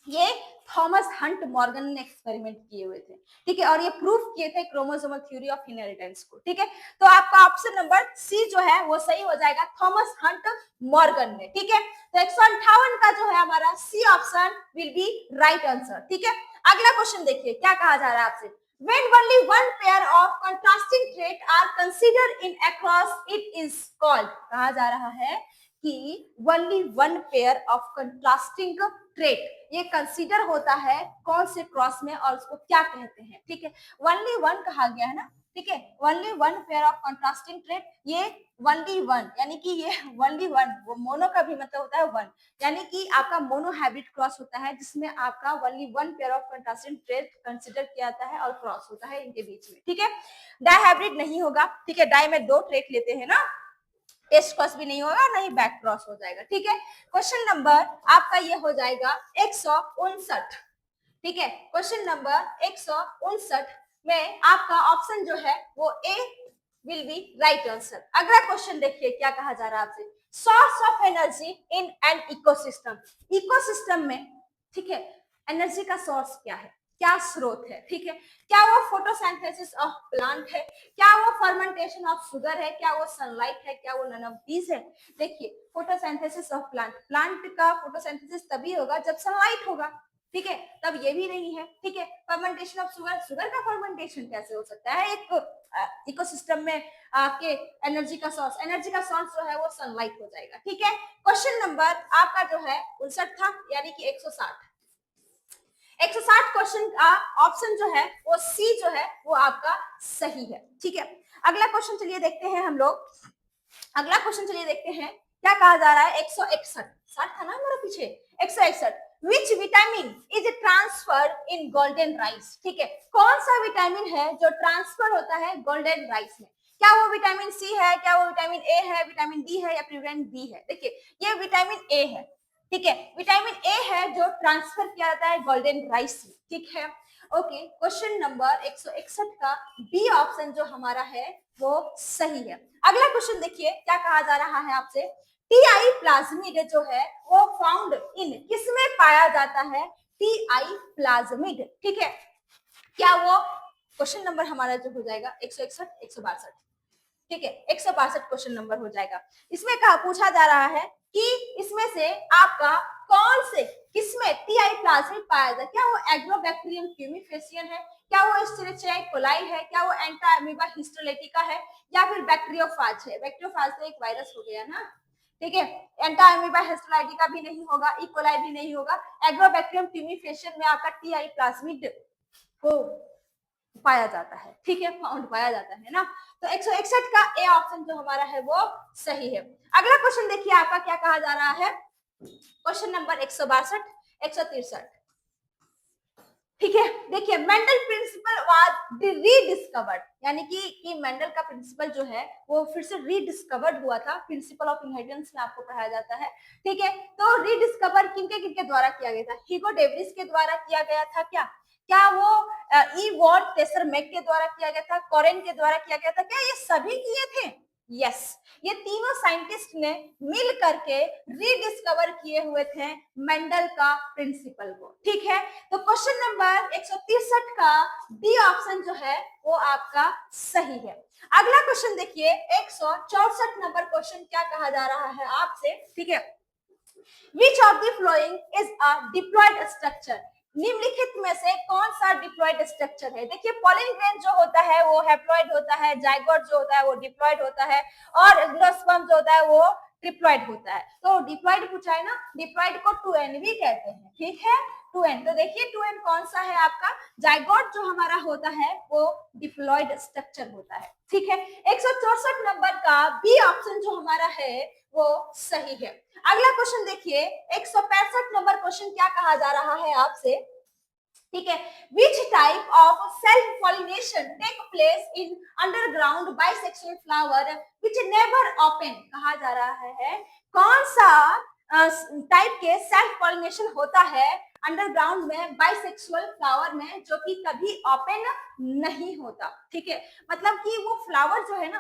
ये थॉमस हंट मॉर्गन ने एक्सपेरिमेंट किए हुए थे, ठीक है, और ये प्रूफ किए थे क्रोमोसोमल थ्योरी ऑफ इनहेरिटेंस को, ठीक है। तो आपका ऑप्शन नंबर सी जो है वो सही हो जाएगा, थॉमस हंट मॉर्गन ने, ठीक है। तो 158 का जो है हमारा C option will be right answer, ठीक है। अगला क्वेश्चन देखिए क्या कहा जा रहा है आपसे, when only one pair of contrasting traits are considered in across it is called। कहा जा रहा है कि only one pair of contrasting trait ये कंसीडर होता है कौन से क्रॉस में और उसको क्या कहते हैं, ठीक है। only one कहा गया है ना, ठीक है, only one pair of contrasting trait, ये only one यानी कि ये only one, वो मोनो का भी मतलब होता है वन, यानी कि आपका मोनो हाइब्रिड क्रॉस होता है जिसमें आपका only one pair of contrasting trait consider किया जाता है और क्रॉस होता है इनके बीच में, ठीक है। डाई हाइब्रिड नहीं होगा, ठीक है, डाई में दो ट्रेट लेते हैं ना, टेस्ट क्रॉस भी नहीं होगा, नहीं बैक क्रॉस हो जाएगा, ठीक है। क्वेश्चन नंबर आपका ये हो जाएगा 159, ठीक है। क्वेश्चन नंबर 159 में आपका ऑप्शन जो है वो ए विल बी राइट आंसर। अगला क्वेश्चन देखिए क्या कहा जा रहा है आपसे, source of energy in an ecosystem. Ecosystem में, ठीक है, एनर्जी का सोर्स क्या है, क्या स्रोत है, ठीक है। क्या वो फोटोसिंथेसिस ऑफ प्लांट है, क्या वो फर्मेंटेशन ऑफ शुगर है, क्या वो सनलाइट है, क्या वो नन ऑफ दीज है। देखिए फोटोसिंथेसिस ऑफ प्लांट, प्लांट का फोटोसिंथेसिस तभी होगा जब सनलाइट होगा, ठीक है, तब ये भी नहीं है, ठीक है। फर्मेंटेशन ऑफ शुगर, शुगर का फर्मेंटेशन कैसे हो सकता है एक इकोसिस्टम में आपके एनर्जी का सोर्स जो है वो सनलाइट हो जाएगा, ठीक है। क्वेश्चन नंबर आपका जो है 59 था, यानी कि 160 क्वेश्चन का ऑप्शन जो है वो सी जो है वो आपका सही है, ठीक है। अगला क्वेश्चन चलिए देखते हैं हम लोग, अगला क्वेश्चन चलिए देखते हैं क्या कहा जा रहा है। 161 60 था ना हमारा पीछे, 161 which vitamin is transferred in golden rice, ठीक है। कौन सा विटामिन है जो ट्रांसफर होता है गोल्डन राइस में, क्या वो विटामिन सी है, क्या वो विटामिन ए है, विटामिन डी है, या फिर विटामिन बी है। देखिए ये विटामिन ए है, ठीक है, विटामिन ए है जो ट्रांसफर किया जाता है गोल्डन राइस में, ठीक है। ओके, क्वेश्चन नंबर 161 का बी ऑप्शन जो हमारा है वो सही है। अगला क्वेश्चन देखिए क्या कहा जा रहा है आपसे, टीआई प्लाज्मिड जो है वो फाउंड इन किसमें पाया जाता है, टीआई प्लाज्मिड, ठीक है। क्या वो क्वेश्चन नंबर हमारा जो हो जाएगा 161 162, ठीक है, 162 क्वेश्चन नंबर हो जाएगा। इसमें कहा पूछा जा रहा है कि इसमें से आपका कौन से किसमें टीआई प्लाज्मिड पाया जाता है, क्या वो एग्रोबैक्टीरियम क्यूमिफेसियन है, क्या वो एस्चेरिचिया कोलाई है, क्या वो एंटा अमीबा हिस्टोलेटिका है, या फिर बैक्टीरियोफाज है। बैक्टीरियोफाज तो एक वायरस हो गया ना, ठीक है, एंटा अमीबा हिस्टोलाइटिका भी नहीं होगा, ई कोलाई भी नहीं होगा, एग्रोबैक्टीरियम क्यूमिफेसियन में आपका टीआई प्लाज्मिड को पाया जाता है, ठीक है, फाउंड पाया जाता है ना। तो 161 का ए ऑप्शन जो हमारा है वो सही है। अगला क्वेश्चन देखिए आपका क्या कहा जा रहा है, क्वेश्चन नंबर 162 163, ठीक है। देखिए मेंडल प्रिंसिपल वाज रीडिस्कवर्ड, यानी कि मेंडल का प्रिंसिपल जो है वो फिर से रीडिस्कवर्ड हुआ था, प्रिंसिपल ऑफ इनहेरिटेंस में आपको पढ़ाया जाता है। ठीक है, तो रीडिस्कवर किनके द्वारा किया गया था? ह्यूगो डेविस के द्वारा किया गया था क्या? क्या वो ई वॉन टेसरमेक के द्वारा किया गया था? कॉरेन के द्वारा किया गया था क्या? ये सभी किए थे। यस, ये तीनों साइंटिस्ट ने मिल करके रीडिस्कवर किए हुए थे मेंडल का प्रिंसिपल को। ठीक है, तो क्वेश्चन नंबर 163 का डी ऑप्शन जो है वो आपका सही है। अगला क्वेश्चन देखिए, 164 नंबर क्वेश्चन क्या कहा जा रहा है आपसे? ठीक है, which of the following is a diploid structure? निम्नलिखित में से कौन सा डिप्लॉयड स्ट्रक्चर है? देखिए पॉलिन ग्रेन जो होता है वो हैप्लॉयड होता है, जाइगोट जो होता है वो डिप्लॉयड होता है, और एंजियोस्पर्म जो होता है वो ट्रिप्लॉयड होता है। तो डिप्लॉयड पूछा है ना, डिप्लॉयड को 2n भी कहते हैं। ठीक है, 2n, तो देखिए 2n कौन सा है आपका? जाइगोट जो हमारा होता है वो डिप्लॉयड स्ट्रक्चर होता है। ठीक है, 164 नंबर का बी ऑप्शन जो हमारा है वो सही है। अगला क्वेश्चन देखिए, 165 नंबर क्वेश्चन क्या कहा जा रहा है आपसे? ठीक है, which type of self pollination take place in underground bisexual flower which never open? कहा जा रहा है कौन सा टाइप के सेल्फ पॉलिनेशन होता है अंडरग्राउंड में बाइसेक्सुअल फ्लावर में, जो कि कभी ओपन नहीं होता। ठीक है, मतलब कि वो फ्लावर जो है ना,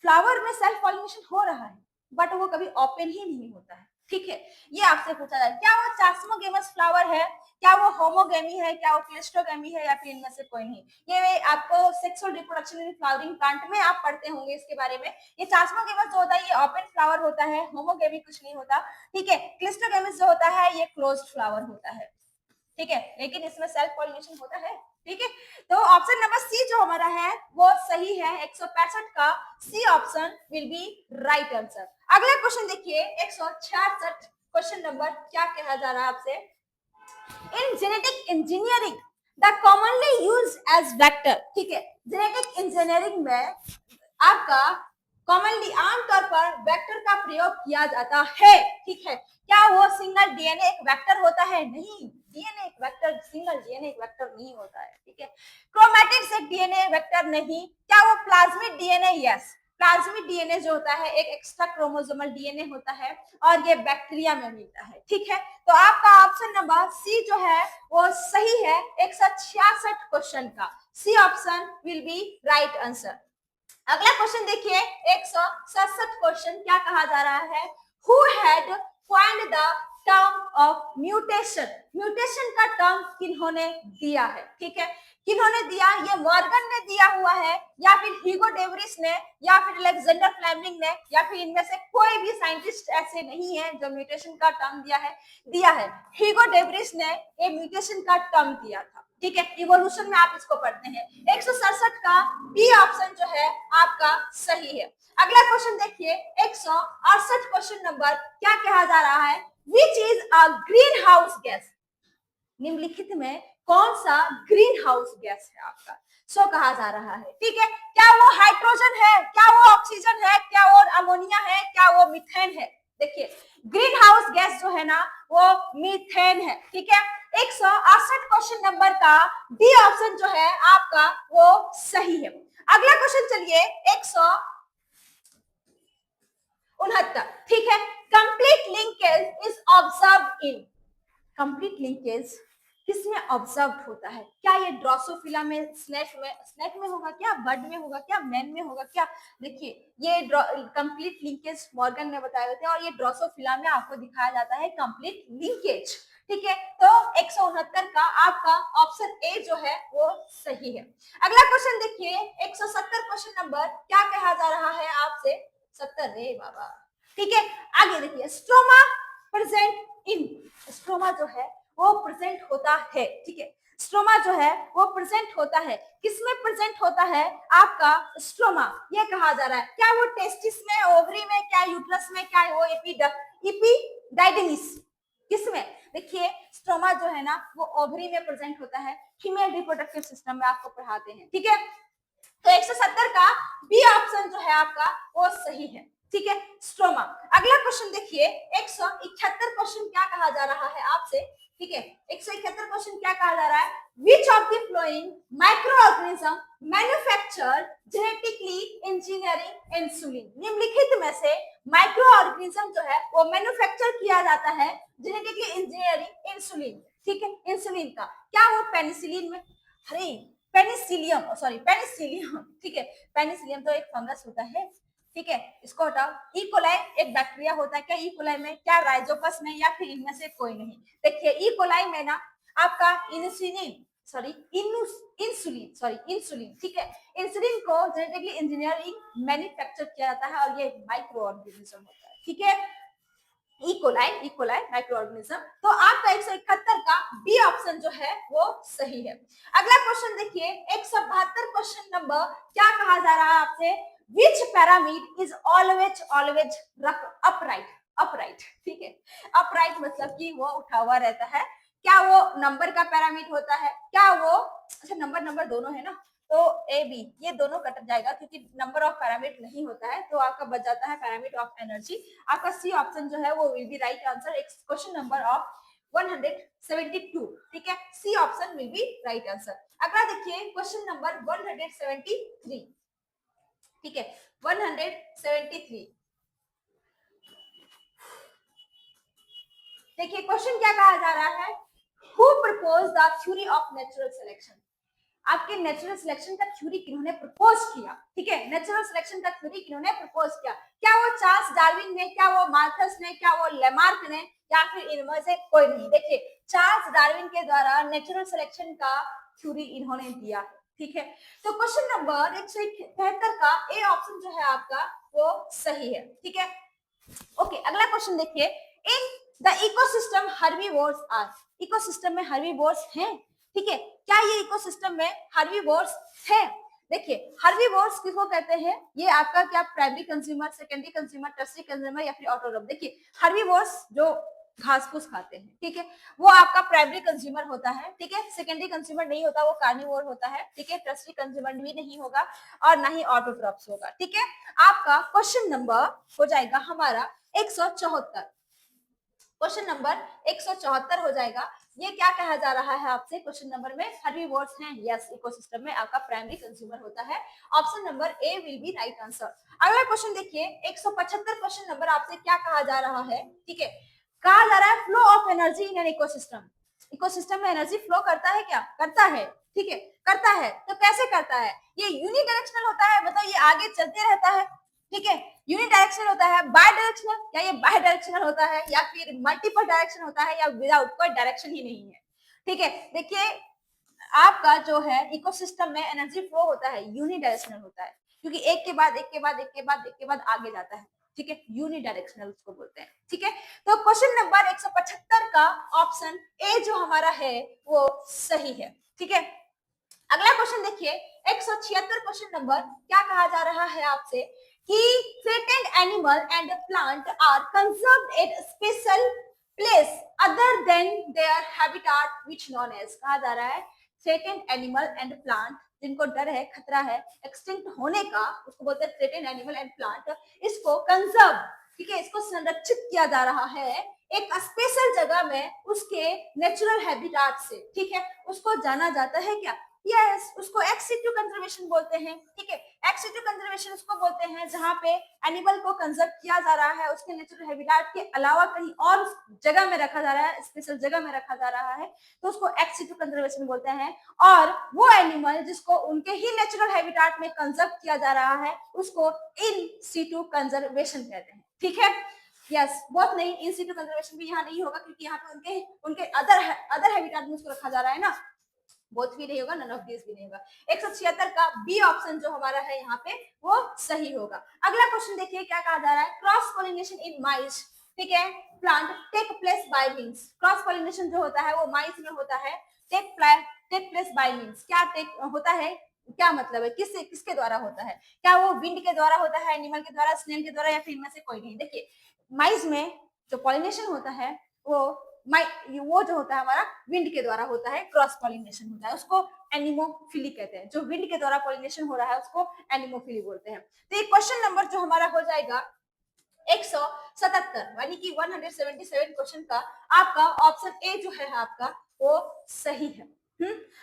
फ्लावर में सेल्फ पॉलिनेशन हो रहा है बट वो कभी ओपन ही नहीं होता है। ठीक है, ये आपसे पूछा जाए, क्या वो चास्मोगेमस फ्लावर है, क्या वो होमोगेमी है, क्या वो क्लिस्टोगेमी है, या फिर इनमें से कोई नहीं? ये आपको sexual reproduction in flowering plant में आप पढ़ते होंगे इसके बारे में। ये चास्मोगेमस जो होता है ये ओपन फ्लावर होता है, होमोगेमी कुछ नहीं होता। ठीक है, क्लिस्टोगेमस जो होता है ये क्लोज्ड फ्लावर होता है। ठीक है, लेकिन इसमें सेल्फ पॉलिनेशन होता है। ठीक है, तो ऑप्शन नंबर सी जो हमारा है वो सही है। 165 का C option will be right answer. अगला क्वेश्चन देखिए, 166 क्वेश्चन नंबर क्या कहा जा रहा है आपसे? In genetic engineering the commonly use as vector. ठीक है, जेनेटिक इंजीनियरिंग में आपका कॉमनली आमतौर पर वेक्टर का प्रयोग किया जाता है। ठीक है, क्या वो सिंगल डीएनए एक वेक्टर होता है? नहीं, डीएनए एक वेक्टर, सिंगल डीएनए एक वेक्टर नहीं होता है। ठीक है, क्रोमैटिड्स एक डीएनए वेक्टर नहीं। क्या वो plasmid DNA? Yes, plasmid DNA जो होता है एक एक्स्ट्रा क्रोमोसोमल डीएनए होता है और ये बैक्टीरिया में मिलता है। ठीक है, तो आपका ऑप्शन नंबर सी जो है वो सही है। 166 क्वेश्चन का C option will be right answer. अगला क्वेश्चन देखिए, 167 क्वेश्चन क्या कहा जा रहा है? Who had coined the term of mutation? Mutation का टर्म किन्होंने दिया है? ठीक है, किन्होंने दिया? ये मॉर्गन ने दिया हुआ है, या फिर ह्यूगो डेविस ने, या फिर अलेक्जेंडर फ्लेमिंग ने, या फिर इनमें से कोई भी साइंटिस्ट ऐसे नहीं है जो म्यूटेशन का टर्म दिया है। ह्यूगो डेविस ने ये म्यूटेशन का टर्म दिया था। ठीक है, इवोल्यूशन में आप इसको पढ़ते हैं। 167 का बी ऑप्शन जो है आपका सही है। अगला क्वेश्चन देखिए, 168 क्वेश्चन नंबर क्या कहा जा रहा है? Which is a green house gas? निम्नलिखित में कौन सा ग्रीन हाउस गैस है आपका? सो कहा जा रहा है। ठीक है, क्या वो हाइड्रोजन है, क्या वो ऑक्सीजन है, क्या वो अमोनिया है, क्या वो मीथेन है? देखिए ग्रीन हाउस गैस जो है ना वो मीथेन है। ठीक है, 168 क्वेश्चन नंबर का डी ऑप्शन जो है आपका वो सही है। अगला क्वेश्चन चलिए, 169। ठीक है, complete linkage is observe in. Complete linkage किसमें ऑब्जर्व होता है? क्या ये ड्रोसोफिला में, स्नेक में होगा क्या, बर्ड में होगा क्या, मैन में होगा क्या? देखिए ये कंप्लीट लिंकेज मॉर्गन ने बताए हुए थे, और ये ड्रोसोफिला में आपको दिखाया जाता है कंप्लीट लिंकेज। ठीक है, तो 169 का आपका ऑप्शन ए जो है वो सही है। अगला क्वेश्चन देखिए, 170 क्वेश्चन नंबर क्या कहा जा रहा है आपसे? 70 रे बाबा। ठीक है, आगे देखिए, स्ट्रोमा प्रेजेंट इन। स्ट्रोमा जो है वो प्रेजेंट होता है। ठीक है, स्ट्रोमा जो है वो प्रेजेंट होता है, किसमें प्रेजेंट होता है आपका स्ट्रोमा? ये कहा जा रहा है, क्या वो टेस्टिस में, ओवरी में, क्या यूट्रस में, क्या वो एपिडाइडिमिस, किसमें? देखिए स्ट्रोमा जो है ना वो ओवरी में प्रेजेंट होता है, फीमेल रिप्रोडक्टिव सिस्टम में आपको पढ़ाते हैं। ठीक है, तो 170 का बी ऑप्शन जो है आपका वो सही है। ठीक है, स्ट्रोमा। अगला क्वेश्चन देखिए 171 क्वेश्चन क्या कहा जा रहा है आपसे, ठीक है, 171 क्वेश्चन क्या कहा जा रहा है, which of the flowing micro organism manufacture genetically engineering insulin, निम्नलिखित में से माइक्रो ऑर्गेनिज्म जो है वो मैन्युफैक्चर किया जाता है जेनेटिकली इंजीनियरिंग इंसुलिन, ठीक है, इंसुलिन का, क्या वो पेनिसिलिन में, अरे पेनिसिलियम, सॉरी पेनिसिलियम, ठीक है, पेनिसिलियम तो एक फंगस होता है, ठीक है, इसको हटाओ। इकोलाई एक बैक्टीरिया होता है, क्या इकोलाई में, क्या राइजोपस में, या फिर इनमें से कोई नहीं। देखिए इकोलाई में ना आपका insulin, sorry insulin, sorry insulin, ठीक है, इंसुलिन को जेनेटिकली इंजीनियरिंग मैन्युफैक्चर किया जाता है और ये माइक्रो ऑर्गेनिज्म होता है, ठीक है, इकोलाई माइक्रो ऑर्गेनिज्म। तो आपका 171 का बी ऑप्शन जो है वो सही है। अगला क्वेश्चन देखिए 172 क्वेश्चन नंबर क्या कहा जा रहा है आपसे, which pyramid is always always upright, upright, ठीक है, अपराइट मतलब कि वो उठा हुआ रहता है, क्या वो नंबर का पैरामीड होता है, क्या वो, अच्छा नंबर दोनों है ना, तो ए बी ये दोनों कट जाएगा क्योंकि नंबर ऑफ पैरामीटर नहीं होता है, तो आपका बच जाता है पैरामीटर ऑफ एनर्जी। आपका सी ऑप्शन जो है वो will be right answer, question number of 172, ठीक है, C option will be right answer. अगला देखिए क्वेश्चन नंबर 173, ठीक है, 173, देखिए क्वेश्चन क्या कहा जा रहा है, who propose the theory of natural selection, आपके नेचुरल सिलेक्शन का थ्योरी किन्होंने प्रपोज किया, ठीक है, नेचुरल सिलेक्शन का थ्योरी किन्होंने प्रपोज किया, क्या वो चार्ल्स डार्विन ने, क्या वो मार्कस ने, क्या वो लेमार्क ने, या फिर इनमें से कोई नहीं। देखिए चार्ल्स डार्विन के द्वारा नेचुरल सिलेक्शन का थ्योरी इन्होंने दिया, ठीक है, तो क्वेश्चन नंबर 173 का ए ऑप्शन जो है आपका वो सही है, ठीक है। ओके अगला क्वेश्चन देखिए, in the ecosystem herbivores are, ecosystem में हर्बीवोर्स हैं, ठीक है, क्या ये इकोसिस्टम में हर्बीवोर्स है, देखिए हर्बीवोर्स किसको कहते हैं, ये आपका क्या primary consumer, secondary consumer, tertiary consumer या फिर ऑटोट्रॉफ। देखिए हर्बीवोर्स जो घास फूस खाते हैं, ठीक है, वो आपका प्राइमरी कंज्यूमर होता है, ठीक है, सेकेंडरी कंज्यूमर नहीं होता, वो कार्निवोर होता है, ठीक है, टर्सरी कंज्यूमर भी नहीं होगा और ना ही ऑटोट्रॉफ्स होगा, ठीक है। आपका क्वेश्चन नंबर हो जाएगा हमारा 174, क्वेश्चन नंबर 174 हो जाएगा। ये क्या कहा जा रहा है आपसे क्वेश्चन नंबर में, हर्बीवोर्स हैं, यस, इकोसिस्टम में आपका प्राइमरी कंज्यूमर होता है, option number A will be right answer. अगला क्वेश्चन देखिए 175 क्वेश्चन नंबर आपसे क्या कहा जा रहा है, ठीक है, कहा जा रहा है flow of energy in an ecosystem, ecosystem में एनर्जी फ्लो करता है, क्या करता है, ठीक है, करता है, तो कैसे करता है, ये यूनिडायरेक्शनल होता है, मतलब ये आगे चलते रहता है, ठीक है, यूनिडायरेक्शनल होता है, बाय डायरेक्शनल, या ये बाय डायरेक्शनल होता है, या फिर मल्टीपल डायरेक्शन होता है, या विदाउट कोई डायरेक्शन ही नहीं है, ठीक है। देखिए आपका जो है इकोसिस्टम में एनर्जी फ्लो होता है यूनिडायरेक्शनल होता है, क्योंकि एक के बाद एक के बाद एक के बाद एक के बाद आगे जाता है, ठीक है, यूनिडायरेक्शनल उसको बोलते हैं, ठीक है। तो क्वेश्चन नंबर 175 का ऑप्शन ए जो हमारा है वो सही है, ठीक है। अगला क्वेश्चन देखिए 176 क्वेश्चन नंबर क्या कहा जा रहा है आपसे कि threatened animal and plant are conserved at special place other than their habitat which known as, कहा जा रहा है threatened animal and plant जिनको डर है, खतरा है एक्सटिंक्ट होने का, उसको बोलते हैं threatened animal and plant, इसको कंजर्व, ठीक है, इसको संरक्षित किया जा रहा है एक स्पेशल जगह में उसके नेचुरल हैबिटाट से, ठीक है, उसको जाना जाता है क्या, यस, उसको एक्स सिटू कंजर्वेशन बोलते हैं, ठीक है, एक्स सिटू कंजर्वेशन उसको बोलते हैं जहां पे एनिमल को कंजर्व किया जा रहा है उसके नेचुरल हैबिटाट के अलावा कहीं और जगह में रखा जा रहा है, स्पेशल जगह में रखा जा रहा है, तो उसको एक्स सिटू कंजर्वेशन बोलते हैं। और वो एनिमल जिसको उनके ही नेचुरल हैबिटाट में कंजर्व किया जा रहा है उसको इन सिटू कंजर्वेशन कहते हैं, ठीक है, यस, बहुत नहीं, इन सिटू कंजर्वेशन भी यहाँ नहीं होगा क्योंकि यहाँ पे उनके उनके अदर हैबिटाट में उसको रखा जा रहा है ना, बोथ भी नहीं होगा, नन ऑफ दिस भी नहीं होगा। 176 का बी ऑप्शन जो हमारा है यहाँ पे वो सही होगा। अगला क्वेश्चन देखिए क्या कहा जा रहा है, क्रॉस पॉलिनेशन इन माइस, ठीक है, plant take place by means, cross pollination जो होता है वो माइस में होता है, टेक प्लेस बाय मींस, क्या टेक होता है, क्या मतलब है, किससे किसके द्वारा होता है, क्या वो विंड के द्वारा होता है, एनिमल के द्वारा, स्नेल के द्वारा, या फिर इनमें से कोई नहीं। देखिए माइस में जो पॉलिनेशन होता है वो जो होता है हमारा विंड के द्वारा होता है, क्रॉस पॉलिनेशन होता है, उसको एनिमोफिली कहते हैं, जो विंड के द्वारा पॉलिनेशन हो रहा है उसको एनिमोफिली बोलते हैं। तो ये क्वेश्चन नंबर जो हमारा हो जाएगा 177, यानी कि 177 क्वेश्चन का आपका ऑप्शन ए जो है आपका वो सही है।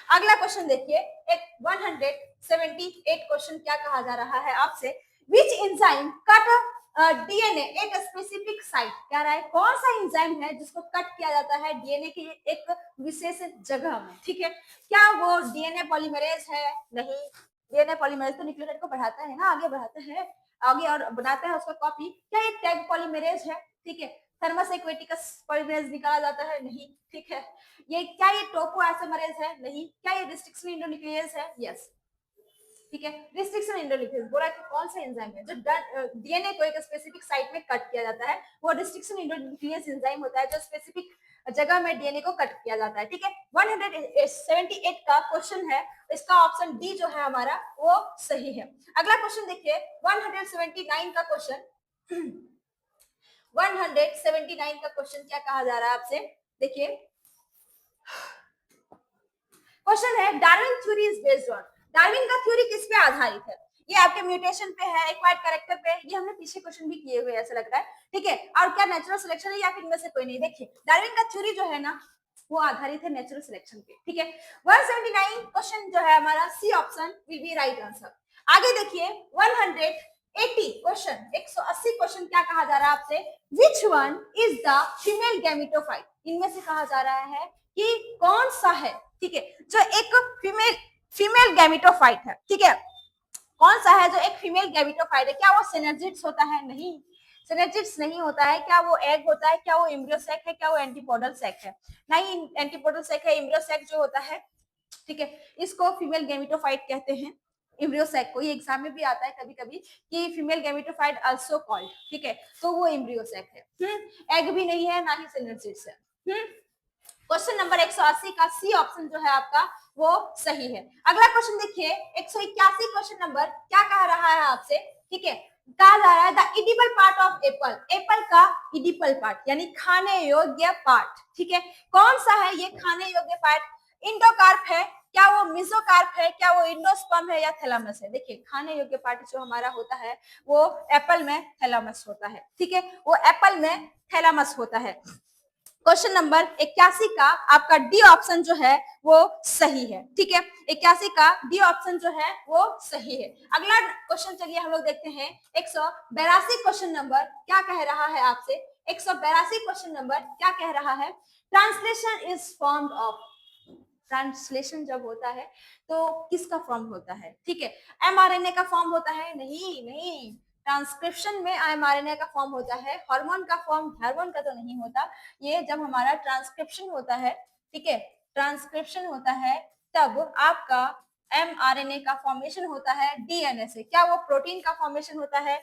अगला क्वेश्चन देखिए, एक 178 क्वेश्चन क्या कहा जा रहा है आपसे, which enzyme cut DNA at specific site, कह रहा है कौन सा एंजाइम है जिसको कट किया जाता है डीएनए की एक विशेष जगह में, ठीक है। क्या वो डीएनए पॉलीमरेज है? नहीं, डीएनए पॉलीमरेज तो न्यूक्लियोटाइड को बढ़ाता है ना, आगे बढ़ाता है, आगे और बनाता है उसका कॉपी। क्या ये टैग पॉलीमरेज है? ठीक है। थर्मस एक्वेटिकस पॉलीमरेज निकाला जाता है? नहीं, ठीक है। ये क्या ये टोपो आइसोमरेज है? नहीं। क्या ये रिस्ट्रिक्शन इंडोन्यूक्लियस है? यस, ठीक है। रिस्ट्रिक्शन इंडोन्यूक्लियस बोला कि कौन सा एंजाइम है जो डीएनए को एक स्पेसिफिक साइट में कट किया जाता है, वो रिस्ट्रिक्शन इंडोन्यूक्लियस एंजाइम होता है जो स्पेसिफिक जगह में डीएनए को कट किया जाता है, ठीक है। 178 का क्वेश्चन है, इसका ऑप्शन डी जो है हमारा वो सही है। अगला क्वेश्चन देखिए, 179 का क्वेश्चन 179 का क्वेश्चन क्या कहा जा रहा है आपसे, देखिए क्वेश्चन है, Darwin theory is based on, Darwin का थ्योरी किस पे आधारित है? ये आपके म्यूटेशन पे है, एक्वायर्ड कैरेक्टर पे, ये हमने पीछे क्वेश्चन भी किए हुए ऐसा लग रहा है, ठीक है। और क्या नेचुरल सिलेक्शन है या फिर इनमें से कोई नहीं? देखिए डार्विन का थ्योरी जो है ना वो आधारित है नेचुरल सिलेक्शन पे, ठीक है। 179 क्वेश्चन जो है हमारा C option will be right answer. आगे देखिए 180 क्वेश्चन, 180 क्वेश्चन क्या कहा जा रहा है आपसे, which one is the female gametophyte, इनमें से कहा जा रहा है कि कौन सा है, ठीक है, जो एक फीमेल गैमेटोफाइट है, ठीक है। कौन सा है जो एक फीमेल गैमेटोफाइट है? क्या वो सिनर्जिड्स होता है? नहीं, सिनर्जिड्स नहीं होता है। क्या वो एग होता है? क्या वो एम्ब्रियो सैक है? क्या वो एंटीपोडल सैक है? नहीं, एंटीपोडल सैक है, एम्ब्रियो सैक जो होता है, ठीक है, इसको फीमेल गैमेटोफाइट कहते हैं। एम्ब्रियो सैक को, ये एग्जाम में भी आता है कभी कभी कि फीमेल गैमेटोफाइट आल्सो कॉल्ड, ठीक है, तो वो एम्ब्रियो सैक है। एग भी नहीं है, ना ही सिनर्जिड्स है। क्वेश्चन नंबर 180 का सी ऑप्शन जो है आपका वो सही है। अगला क्वेश्चन देखिए 181 क्वेश्चन नंबर क्या कह रहा है आपसे, ठीक है, कहा जा रहा है the edible part of Apple, Apple का इडिबल पार्ट यानी खाने योग्य पार्ट, ठीक है, कौन सा है ये खाने योग्य पार्ट? इंडोकार्प है, क्या वो मिजोकार्प है, क्या वो इंडोस्पर्म है या थैलामस है? देखिए खाने योग्य पार्ट जो हमारा होता है वो एप्पल में थैलामस होता है, ठीक है, वो एप्पल में थैलामस होता है। क्वेश्चन नंबर 81 का आपका डी ऑप्शन जो है वो सही है, ठीक है, 81 का डी ऑप्शन जो है वो सही है। अगला क्वेश्चन चलिए हम लोग देखते हैं, 182 क्वेश्चन नंबर क्या कह रहा है आपसे, 182 क्वेश्चन नंबर क्या कह रहा है, translation is formed of, translation जब होता है तो किसका फॉर्म होता है, ठीक है, एमआरएनए का फॉर्म होता है? नहीं नहीं, ट्रांसक्रिप्शन में एमआरएनए का फॉर्म होता है, हार्मोन का फॉर्म, हार्मोन का तो नहीं होता। ये जब हमारा ट्रांसक्रिप्शन होता है, ठीक है, ट्रांसक्रिप्शन होता है तब आपका एमआरएनए का फॉर्मेशन होता है डीएनए से। क्या वो प्रोटीन का फॉर्मेशन होता है?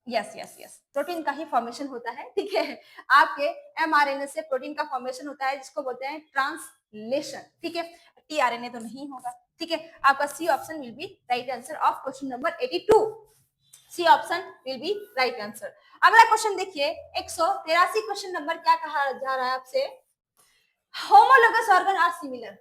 यस यस यस, प्रोटीन का ही फॉर्मेशन होता है, ठीक है, आपके एमआरएनए से प्रोटीन का फॉर्मेशन होता है जिसको बोलते हैं ट्रांसलेशन, ठीक है, टीआरएनए तो नहीं होगा, ठीक है। आपका C option will be right answer of question number 82, C option will be right answer. अगला क्वेश्चन देखिए 183 क्वेश्चन नंबर क्या कहा जा रहा है आपसे, homologous organ are similar,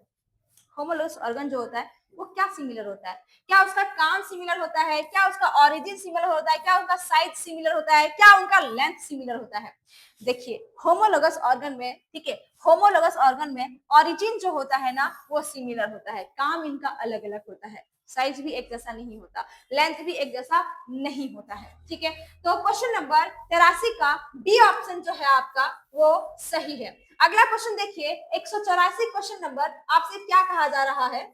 homologous organ जो होता है वो क्या सिमिलर होता है? क्या उसका काम सिमिलर होता है? क्या उसका ओरिजिन सिमिलर होता है? क्या उनका साइज सिमिलर होता है? क्या उनका लेंथ सिमिलर होता है? देखिए होमोलोगस ऑर्गन में, ठीक है, होमोलोगस ऑर्गन में ओरिजिन जो होता है ना वो सिमिलर होता है, काम इनका अलग अलग होता है, साइज भी एक जैसा नहीं होता, लेंथ भी एक जैसा नहीं होता है, ठीक है। तो क्वेश्चन नंबर 83 का डी ऑप्शन जो है आपका वो सही है। अगला क्वेश्चन देखिए 184 क्वेश्चन नंबर आपसे क्या कहा जा रहा है,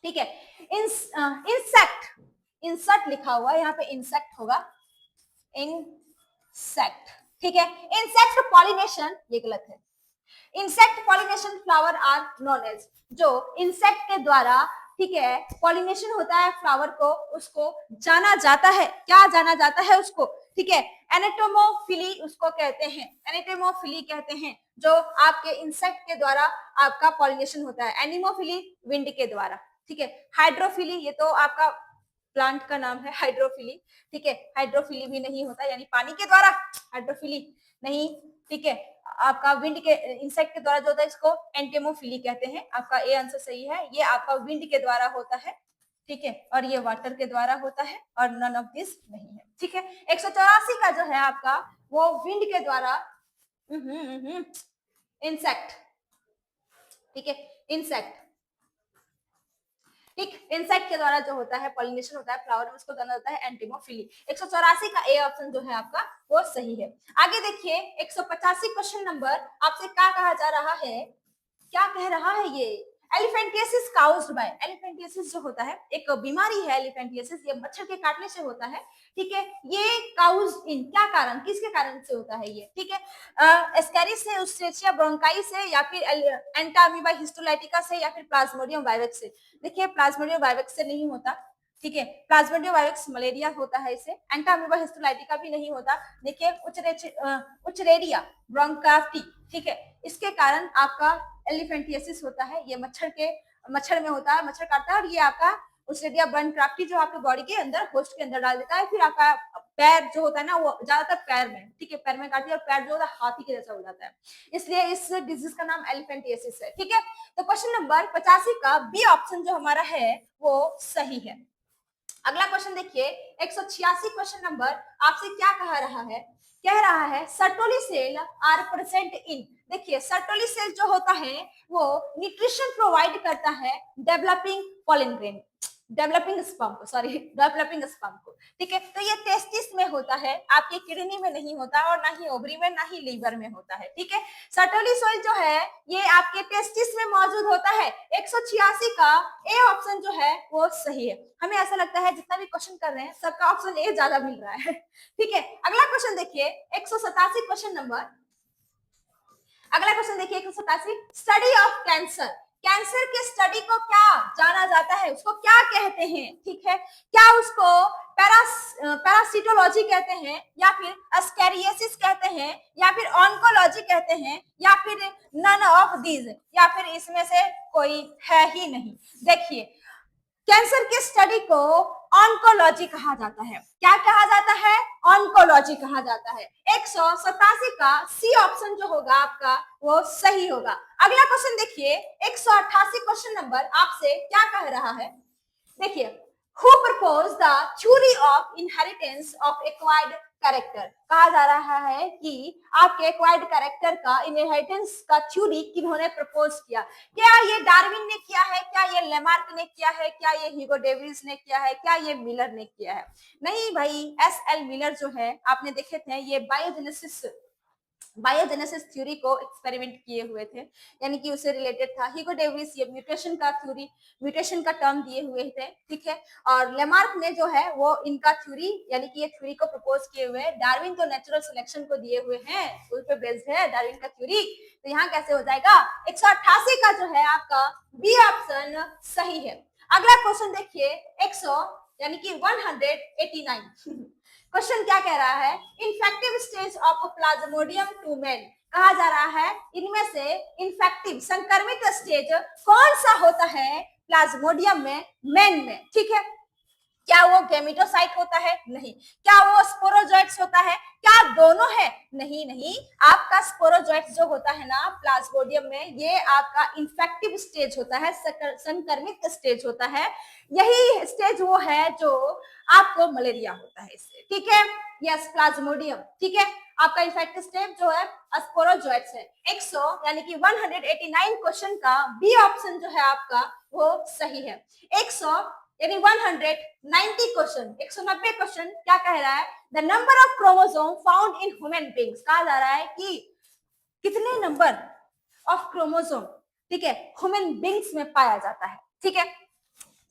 ठीक है, इंसेक्ट, इंसेक्ट लिखा हुआ है यहाँ पे, इंसेक्ट होगा, इंसेक्ट, ठीक है, इंसेक्ट पॉलिनेशन, ये गलत है, insect pollination flower are known as, जो इंसेक्ट के द्वारा, ठीक है, पॉलिनेशन होता है फ्लावर को, उसको जाना जाता है, क्या जाना जाता है उसको, ठीक है, एनेटोमोफिली उसको कहते हैं, एनेटोमोफिली कहते हैं, जो आपके इंसेक्ट के द्वारा आपका पॉलिनेशन होता है, एनिमोफिली विंड के द्वारा, ठीक है, हाइड्रोफिली ये तो आपका प्लांट का नाम है हाइड्रोफिली, ठीक है, हाइड्रोफिली भी नहीं होता यानी पानी के द्वारा, हाइड्रोफिली नहीं, ठीक है, आपका विंड के इंसेक्ट के द्वारा जो होता है इसको एंटेमोफिली कहते हैं, आपका ए आंसर सही है, ये आपका विंड के द्वारा होता है, ठीक है, और ये वाटर के द्वारा होता है और नन ऑफ दिस नहीं है। ठीक है, 184 का जो है आपका वो विंड के द्वारा, इंसेक्ट, ठीक है, इंसेक्ट, ठीक, इंसेक्ट के द्वारा जो होता है पॉलिनेशन होता है फ्लावर में, उसको कहना होता है एंटिमोफिली। 184 का ए ऑप्शन जो है आपका वो सही है। आगे देखिए 185 क्वेश्चन नंबर, आपसे क्या कहा जा रहा है, क्या कह रहा है ये, एलिफेंटियासिस काउज्ड बाय, एलिफेंटियासिस जो होता है एक बीमारी है, एलिफेंटियासिस ये मच्छर के काटने से होता है। ठीक है, ये काउज्ड इन, क्या कारण, किसके कारण से होता है ये, ठीक है, एस्केरिस से, उस्ट्रेचिया ब्रोंकाई से, या फिर एंटामीबा हिस्टोलाइटिका से, या फिर प्लाज्मोडियम वाइवेक्स से। देखिए प्लाज्मोडियम वाइवेक्स से नहीं होता, ठीक है, प्लाज्मोडियम वाइवेक्स मलेरिया होता है, इसे एंटामीबा हिस्टोलाइटिका भी नहीं होता। देखिए उचरेरिया ब्रोंकाफ्टी, ठीक है, इसके कारण आपका एलिफेंटियासिस होता है, ये मच्छर में होता है, मच्छर काटता है, और ये आपका उस्ट्रेरिया ब्रोंकाफ्टी जो आपके बॉडी के अंदर, होस्ट के अंदर डाल देता है, फिर आपका पैर जो होता है ना वो ज्यादातर पैर में, ठीक है, पैर में काटती है, और पैर जो होता है हाथी के जैसा हो जाता है, इसलिए इस डिजीज का नाम एलिफेंटियासिस है। ठीक है, तो क्वेश्चन नंबर 85 का बी ऑप्शन जो हमारा है वो सही है। अगला क्वेश्चन देखिए 186 क्वेश्चन नंबर, आपसे क्या कह रहा है, कह रहा है Sertoli cell are present in, देखिए सर्टोली सेल जो होता है वो न्यूट्रिशन प्रोवाइड करता है developing pollen grain, developing sperm को, सॉरी डेवलपिंग स्पर्म को। ठीक है, तो ये टेस्टिस में होता है, आपके किडनी में नहीं होता, और ना ही ओवरी में, ना ही लीवर में होता है। ठीक है, सर्टोली सोइल जो है ये आपके टेस्टिस में मौजूद होता है। 186 का ए ऑप्शन जो है वो सही है। हमें ऐसा लगता है जितना भी क्वेश्चन कर रहे हैं सबका ऑप्शन ए ज्यादा मिल रहा है। ठीक है, अगला क्वेश्चन देखिए 187 क्वेश्चन नंबर, अगला क्वेश्चन देखिए 187, स्टडी ऑफ कैंसर, कैंसर के स्टडी को क्या जाना जाता है, उसको क्या कहते हैं, ठीक है, क्या उसको पैरासिटोलॉजी कहते हैं, या फिर एस्केरियोसिस कहते हैं, या फिर ऑन्कोलॉजी कहते हैं, या फिर नन ऑफ दीज, या फिर इसमें से कोई है ही नहीं। देखिए कैंसर के स्टडी को ऑन्कोलॉजी कहा जाता है, क्या कहा जाता है, ऑन्कोलॉजी कहा जाता है। 187 का सी ऑप्शन जो होगा आपका वो सही होगा। अगला क्वेश्चन देखिए 188 क्वेश्चन नंबर, आपसे क्या कह रहा है, देखिए who propose the theory of inheritance of acquired character, कहा जा रहा है कि आपके एक्वायर्ड कैरेक्टर का इनहेरिटेंस का थ्योरी किन्होंने प्रपोज किया, क्या ये डार्विन ने किया है, क्या ये लेमार्क ने किया है, क्या ये ह्यूगो डेविस ने किया है, क्या ये मिलर ने किया है। नहीं भाई, एस.एल. मिलर जो है आपने देखे थे, ये बायोजेनेसिस थ्योरी को एक्सपेरिमेंट किए हुए थे, यानी कि उससे रिलेटेड था। ह्यूगो डेविस ये म्यूटेशन का थ्योरी, म्यूटेशन का टर्म दिए हुए थे, ठीक है, और लेमार्क ने जो है वो इनका थ्योरी, यानी कि ये थ्योरी को प्रपोज किए हुए हैं। डार्विन तो नेचुरल सिलेक्शन को दिए हुए हैं, उस पे बेस्ड है डार्विन का थ्योरी, तो यहाँ कैसे हो जाएगा, 188 का जो है आपका बी ऑप्शन सही है। अगला क्वेश्चन देखिए 100 यानी कि 189 क्वेश्चन क्या कह रहा है, infective stage of Plasmodium to man, कहा जा रहा है इनमें से इन्फेक्टिव संक्रमित स्टेज कौन सा होता है प्लाज्मोडियम में, मेन में। ठीक है, क्या वो गैमेटोसाइट होता है, नहीं, क्या वो स्पोरोजोइट्स होता है, क्या दोनों है, नहीं नहीं, आपका स्पोरोजोइट्स जो होता है ना प्लाज्मोडियम में, ये आपका इन्फेक्टिव स्टेज होता है, संक्रमित स्टेज होता है, यही स्टेज वो है जो आपको मलेरिया होता है इससे। ठीक है, यस प्लाज्मोडियम, ठीक है, आपका इन्फेक्टिव स्टेज जो है स्पोरोजोइट्स है। 100 यानी कि 189 क्वेश्चन का बी ऑप्शन जो है आपका वो सही है। 100 यानी 190 क्वेश्चन, 190 क्वेश्चन क्या कह रहा है, the number of chromosome found in human beings, कहा जा रहा है कि कितने नंबर ऑफ क्रोमोसोम, ठीक है, ह्यूमन बीइंग्स में पाया जाता है। ठीक है,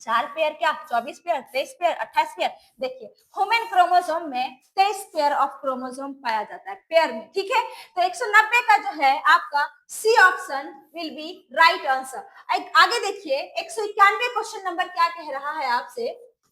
4 पेयर, क्या 24 पेयर, 23 पेयर, 28 पेयर, देखिए ह्यूमन क्रोमोसोम में 23 पेयर ऑफ क्रोमोसोम पाया जाता है पेयर में। ठीक है, तो 190 का जो है आपका C option will be right answer. आगे देखिए 191 क्वेश्चन नंबर क्या कह रहा है आपसे,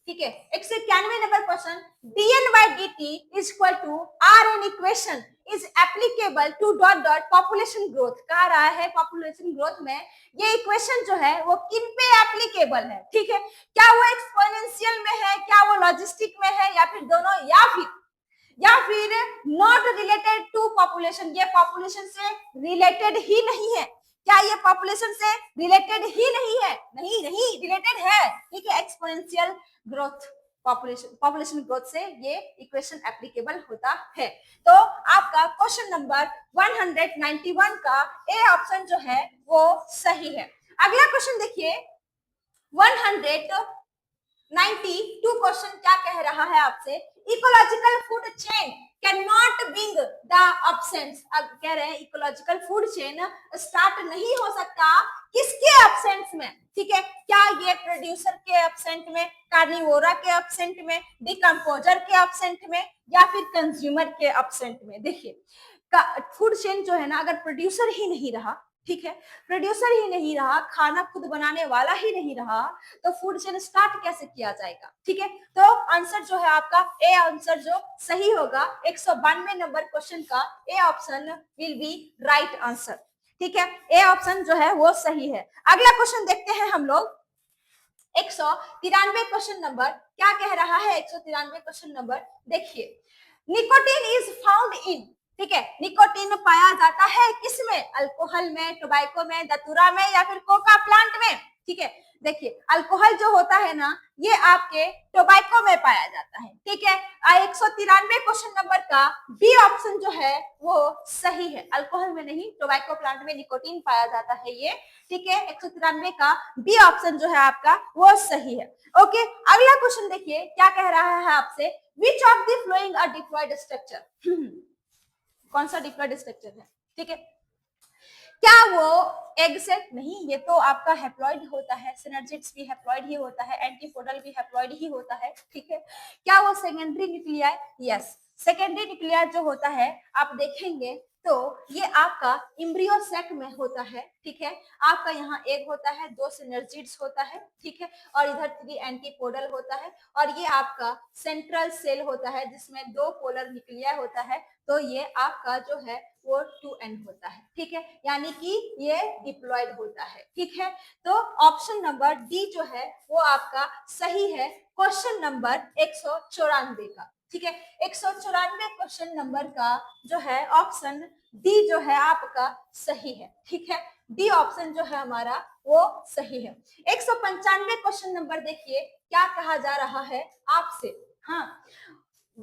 ठीक है, 191 number question, dN/dt is equal to Rn equation is applicable to dot dot population growth, कह रहा है पॉपुलेशन ग्रोथ में ये इक्वेशन जो है वो किन पे एप्लीकेबल है। ठीक है, क्या वो एक्सपोनेंशियल में है, क्या वो लॉजिस्टिक में है, या फिर दोनों, या फिर नॉट रिलेटेड टू पॉपुलेशन, ये पॉपुलेशन से रिलेटेड ही नहीं है। क्या ये पॉपुलेशन से रिलेटेड ही नहीं है? नहीं नहीं, रिलेटेड है, ठीक है। एक्सपोनेंशियल ग्रोथ, पॉपुलेशन ग्रोथ से ये इक्वेशन एप्लीकेबल होता है। तो आपका क्वेश्चन नंबर 191 का ए ऑप्शन जो है वो सही है। अगला क्वेश्चन देखिए, 192 क्वेश्चन क्या कह रहा है आपसे, ecological food chain can not being the absence. अब कह रहे हैं इकोलॉजिकल फूड चेन स्टार्ट नहीं हो सकता किसके अब्सेंस में, ठीक है। क्या ये प्रोड्यूसर के अब्सेंट में, कार्निवोरा के अब्सेंट में, डिकम्पोजर के अब्सेंट में, या फिर कंज्यूमर के अब्सेंट में? देखिए फूड चेन जो है ना, अगर प्रोड्यूसर ही नहीं रहा, ठीक है, प्रोड्यूसर ही नहीं रहा, खाना खुद बनाने वाला ही नहीं रहा, तो फूड चेन स्टार्ट कैसे किया जाएगा, ठीक है। तो आंसर जो है आपका ए आंसर जो सही होगा 192 नंबर क्वेश्चन का A option will be right answer, ठीक है। ए ऑप्शन जो है वो सही है। अगला क्वेश्चन देखते हैं हम लोग, 193 क्वेश्चन नंबर क्या कह रहा है। 193 क्वेश्चन नंबर देखिए, निकोटीन इज फाउंड इन, ठीक है, निकोटीन पाया जाता है किसमें? अल्कोहल में, टोबैको में, दतूरा में, या फिर कोका प्लांट में, ठीक है। देखिए अल्कोहल जो होता है ना, ये आपके टोबैको में पाया जाता है, ठीक है। 193 क्वेश्चन नंबर का बी ऑप्शन जो है वो सही है, अल्कोहल में नहीं, टोबैको प्लांट में निकोटीन पाया जाता है ये, ठीक है। 193 का बी ऑप्शन जो है आपका वो सही है। ओके, अगला क्वेश्चन देखिए क्या कह रहा है आपसे, which of the following a diploid structure, कौन सा डिप्लॉयड स्ट्रक्चर है, ठीक है। क्या वो एग से? नहीं, ये तो आपका हैप्लॉइड होता है, सिनर्जिड्स भी हैप्लॉइड ही होता है, एंटीपोडल भी हैप्लॉइड ही होता है, ठीक है। क्या वो secondary nuclei? Yes, secondary nuclei जो होता है आप देखेंगे तो ये आपका इम्ब्रियो सेक में होता है, ठीक है। आपका यहाँ एग होता है, 2 सिनर्जिड्स होता है, ठीक है, और इधर 3 एंटीपोडल होता है, और ये आपका सेंट्रल सेल होता है जिसमें 2 पोलर न्यूक्लियाई होता है। तो ये आपका जो है वो 2n होता है, ठीक है, यानी कि ये डिप्लॉयड होता है, ठीक है। तो ऑप्शन नंबर डी जो है वो आपका सही है क्वेश्चन नंबर 194 का, ठीक है। 194 क्वेश्चन नंबर का जो है ऑप्शन डी जो है आपका सही है, ठीक है। डी ऑप्शन जो है हमारा वो सही है। 195 क्वेश्चन नंबर देखिए क्या कहा जा रहा है आपसे, हाँ,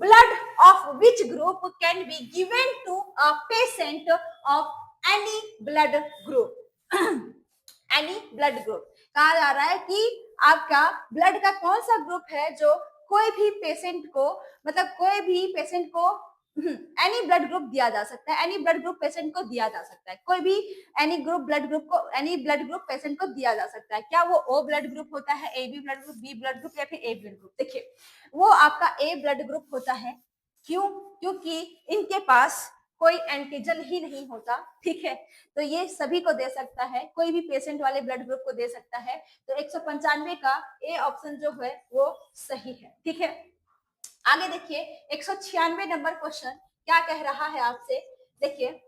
blood of which group can be given to a patient of any blood group any blood group कहा जा रहा है कि आपका ब्लड का कौन सा ग्रुप है जो कोई भी पेशेंट को, मतलब कोई भी पेशेंट को एनी ब्लड ग्रुप दिया जा सकता है, एनी ब्लड ग्रुप पेशेंट को दिया जा सकता है, कोई भी एनी ग्रुप ब्लड ग्रुप को, एनी ब्लड ग्रुप पेशेंट को दिया जा सकता है। क्या वो ओ ब्लड ग्रुप होता है, A B blood group, B blood group, या फिर ए ब्लड ग्रुप? देखिए वो आपका ए ब्लड ग्रुप होता है, क्यों? क्योंकि इनके पास कोई एंटीजन ही नहीं होता, ठीक है, तो ये सभी को दे सकता है, कोई भी पेशेंट वाले ब्लड ग्रुप को दे सकता है। तो 195 का ए ऑप्शन जो है वो सही है, ठीक है। आगे देखिए 196 नंबर क्वेश्चन क्या कह रहा है आपसे, देखिए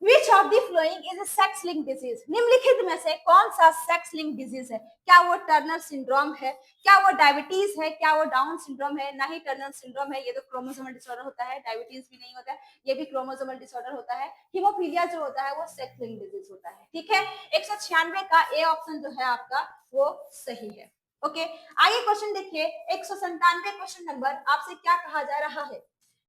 Which of the following is a sex linked disease? निम्नलिखित में से कौन सा सेक्स लिंक डिजीज है? क्या वो टर्नर सिंड्रोम है, क्या वो डायबिटीज है, क्या वो डाउन सिंड्रोम है? ना ही टर्नर सिंड्रोम है, ये तो क्रोमोसोमल डिसऑर्डर होता है, डायबिटीज भी नहीं होता है, ये भी क्रोमोसोमल डिसऑर्डर होता है। हीमोफीलिया जो होता है वो सेक्स लिंक डिजीज होता है, ठीक है। 196 का ए ऑप्शन जो है आपका वो सही है। ओके, आगे क्वेश्चन देखिए 197 क्वेश्चन नंबर आपसे क्या कहा जा रहा है,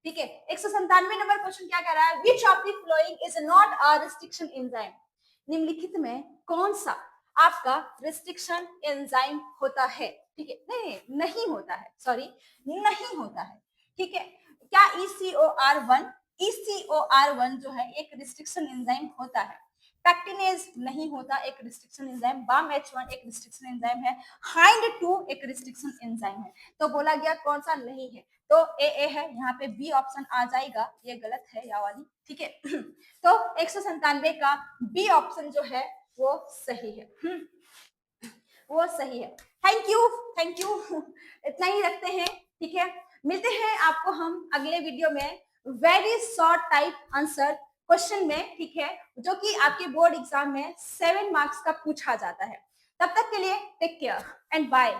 ठीक है। 197 नंबर क्वेश्चन क्या कह रहा है, which of the following is not a restriction enzyme? निम्नलिखित में कौन सा आपका रिस्ट्रिक्शन एंजाइम होता है, ठीक है। नहीं होता है, सॉरी नहीं होता है, ठीक है। क्या ECOR1 जो है एक रिस्ट्रिक्शन एंजाइम होता है? पैक्टिनेज नहीं होता एक रिस्ट्रिक्शन एंजाइम, BAMH1 एक रिस्ट्रिक्शन एंजाइम है, HIND2 एक रिस्ट्रिक्शन एंजाइम है। तो बोला गया कौन सा नहीं है, तो ए है, यहाँ पे बी ऑप्शन आ जाएगा, ये गलत है या वाली, ठीक है। तो 197 का बी ऑप्शन जो है वो सही है, वो सही है। थैंक यू, थैंक यू, इतना ही रखते हैं, ठीक है। मिलते हैं आपको हम अगले वीडियो में very short type answer question में, ठीक है, जो कि आपके बोर्ड एग्जाम में 7 मार्क्स का पूछा जाता है। तब तक के लिए टेक केयर एंड बाय।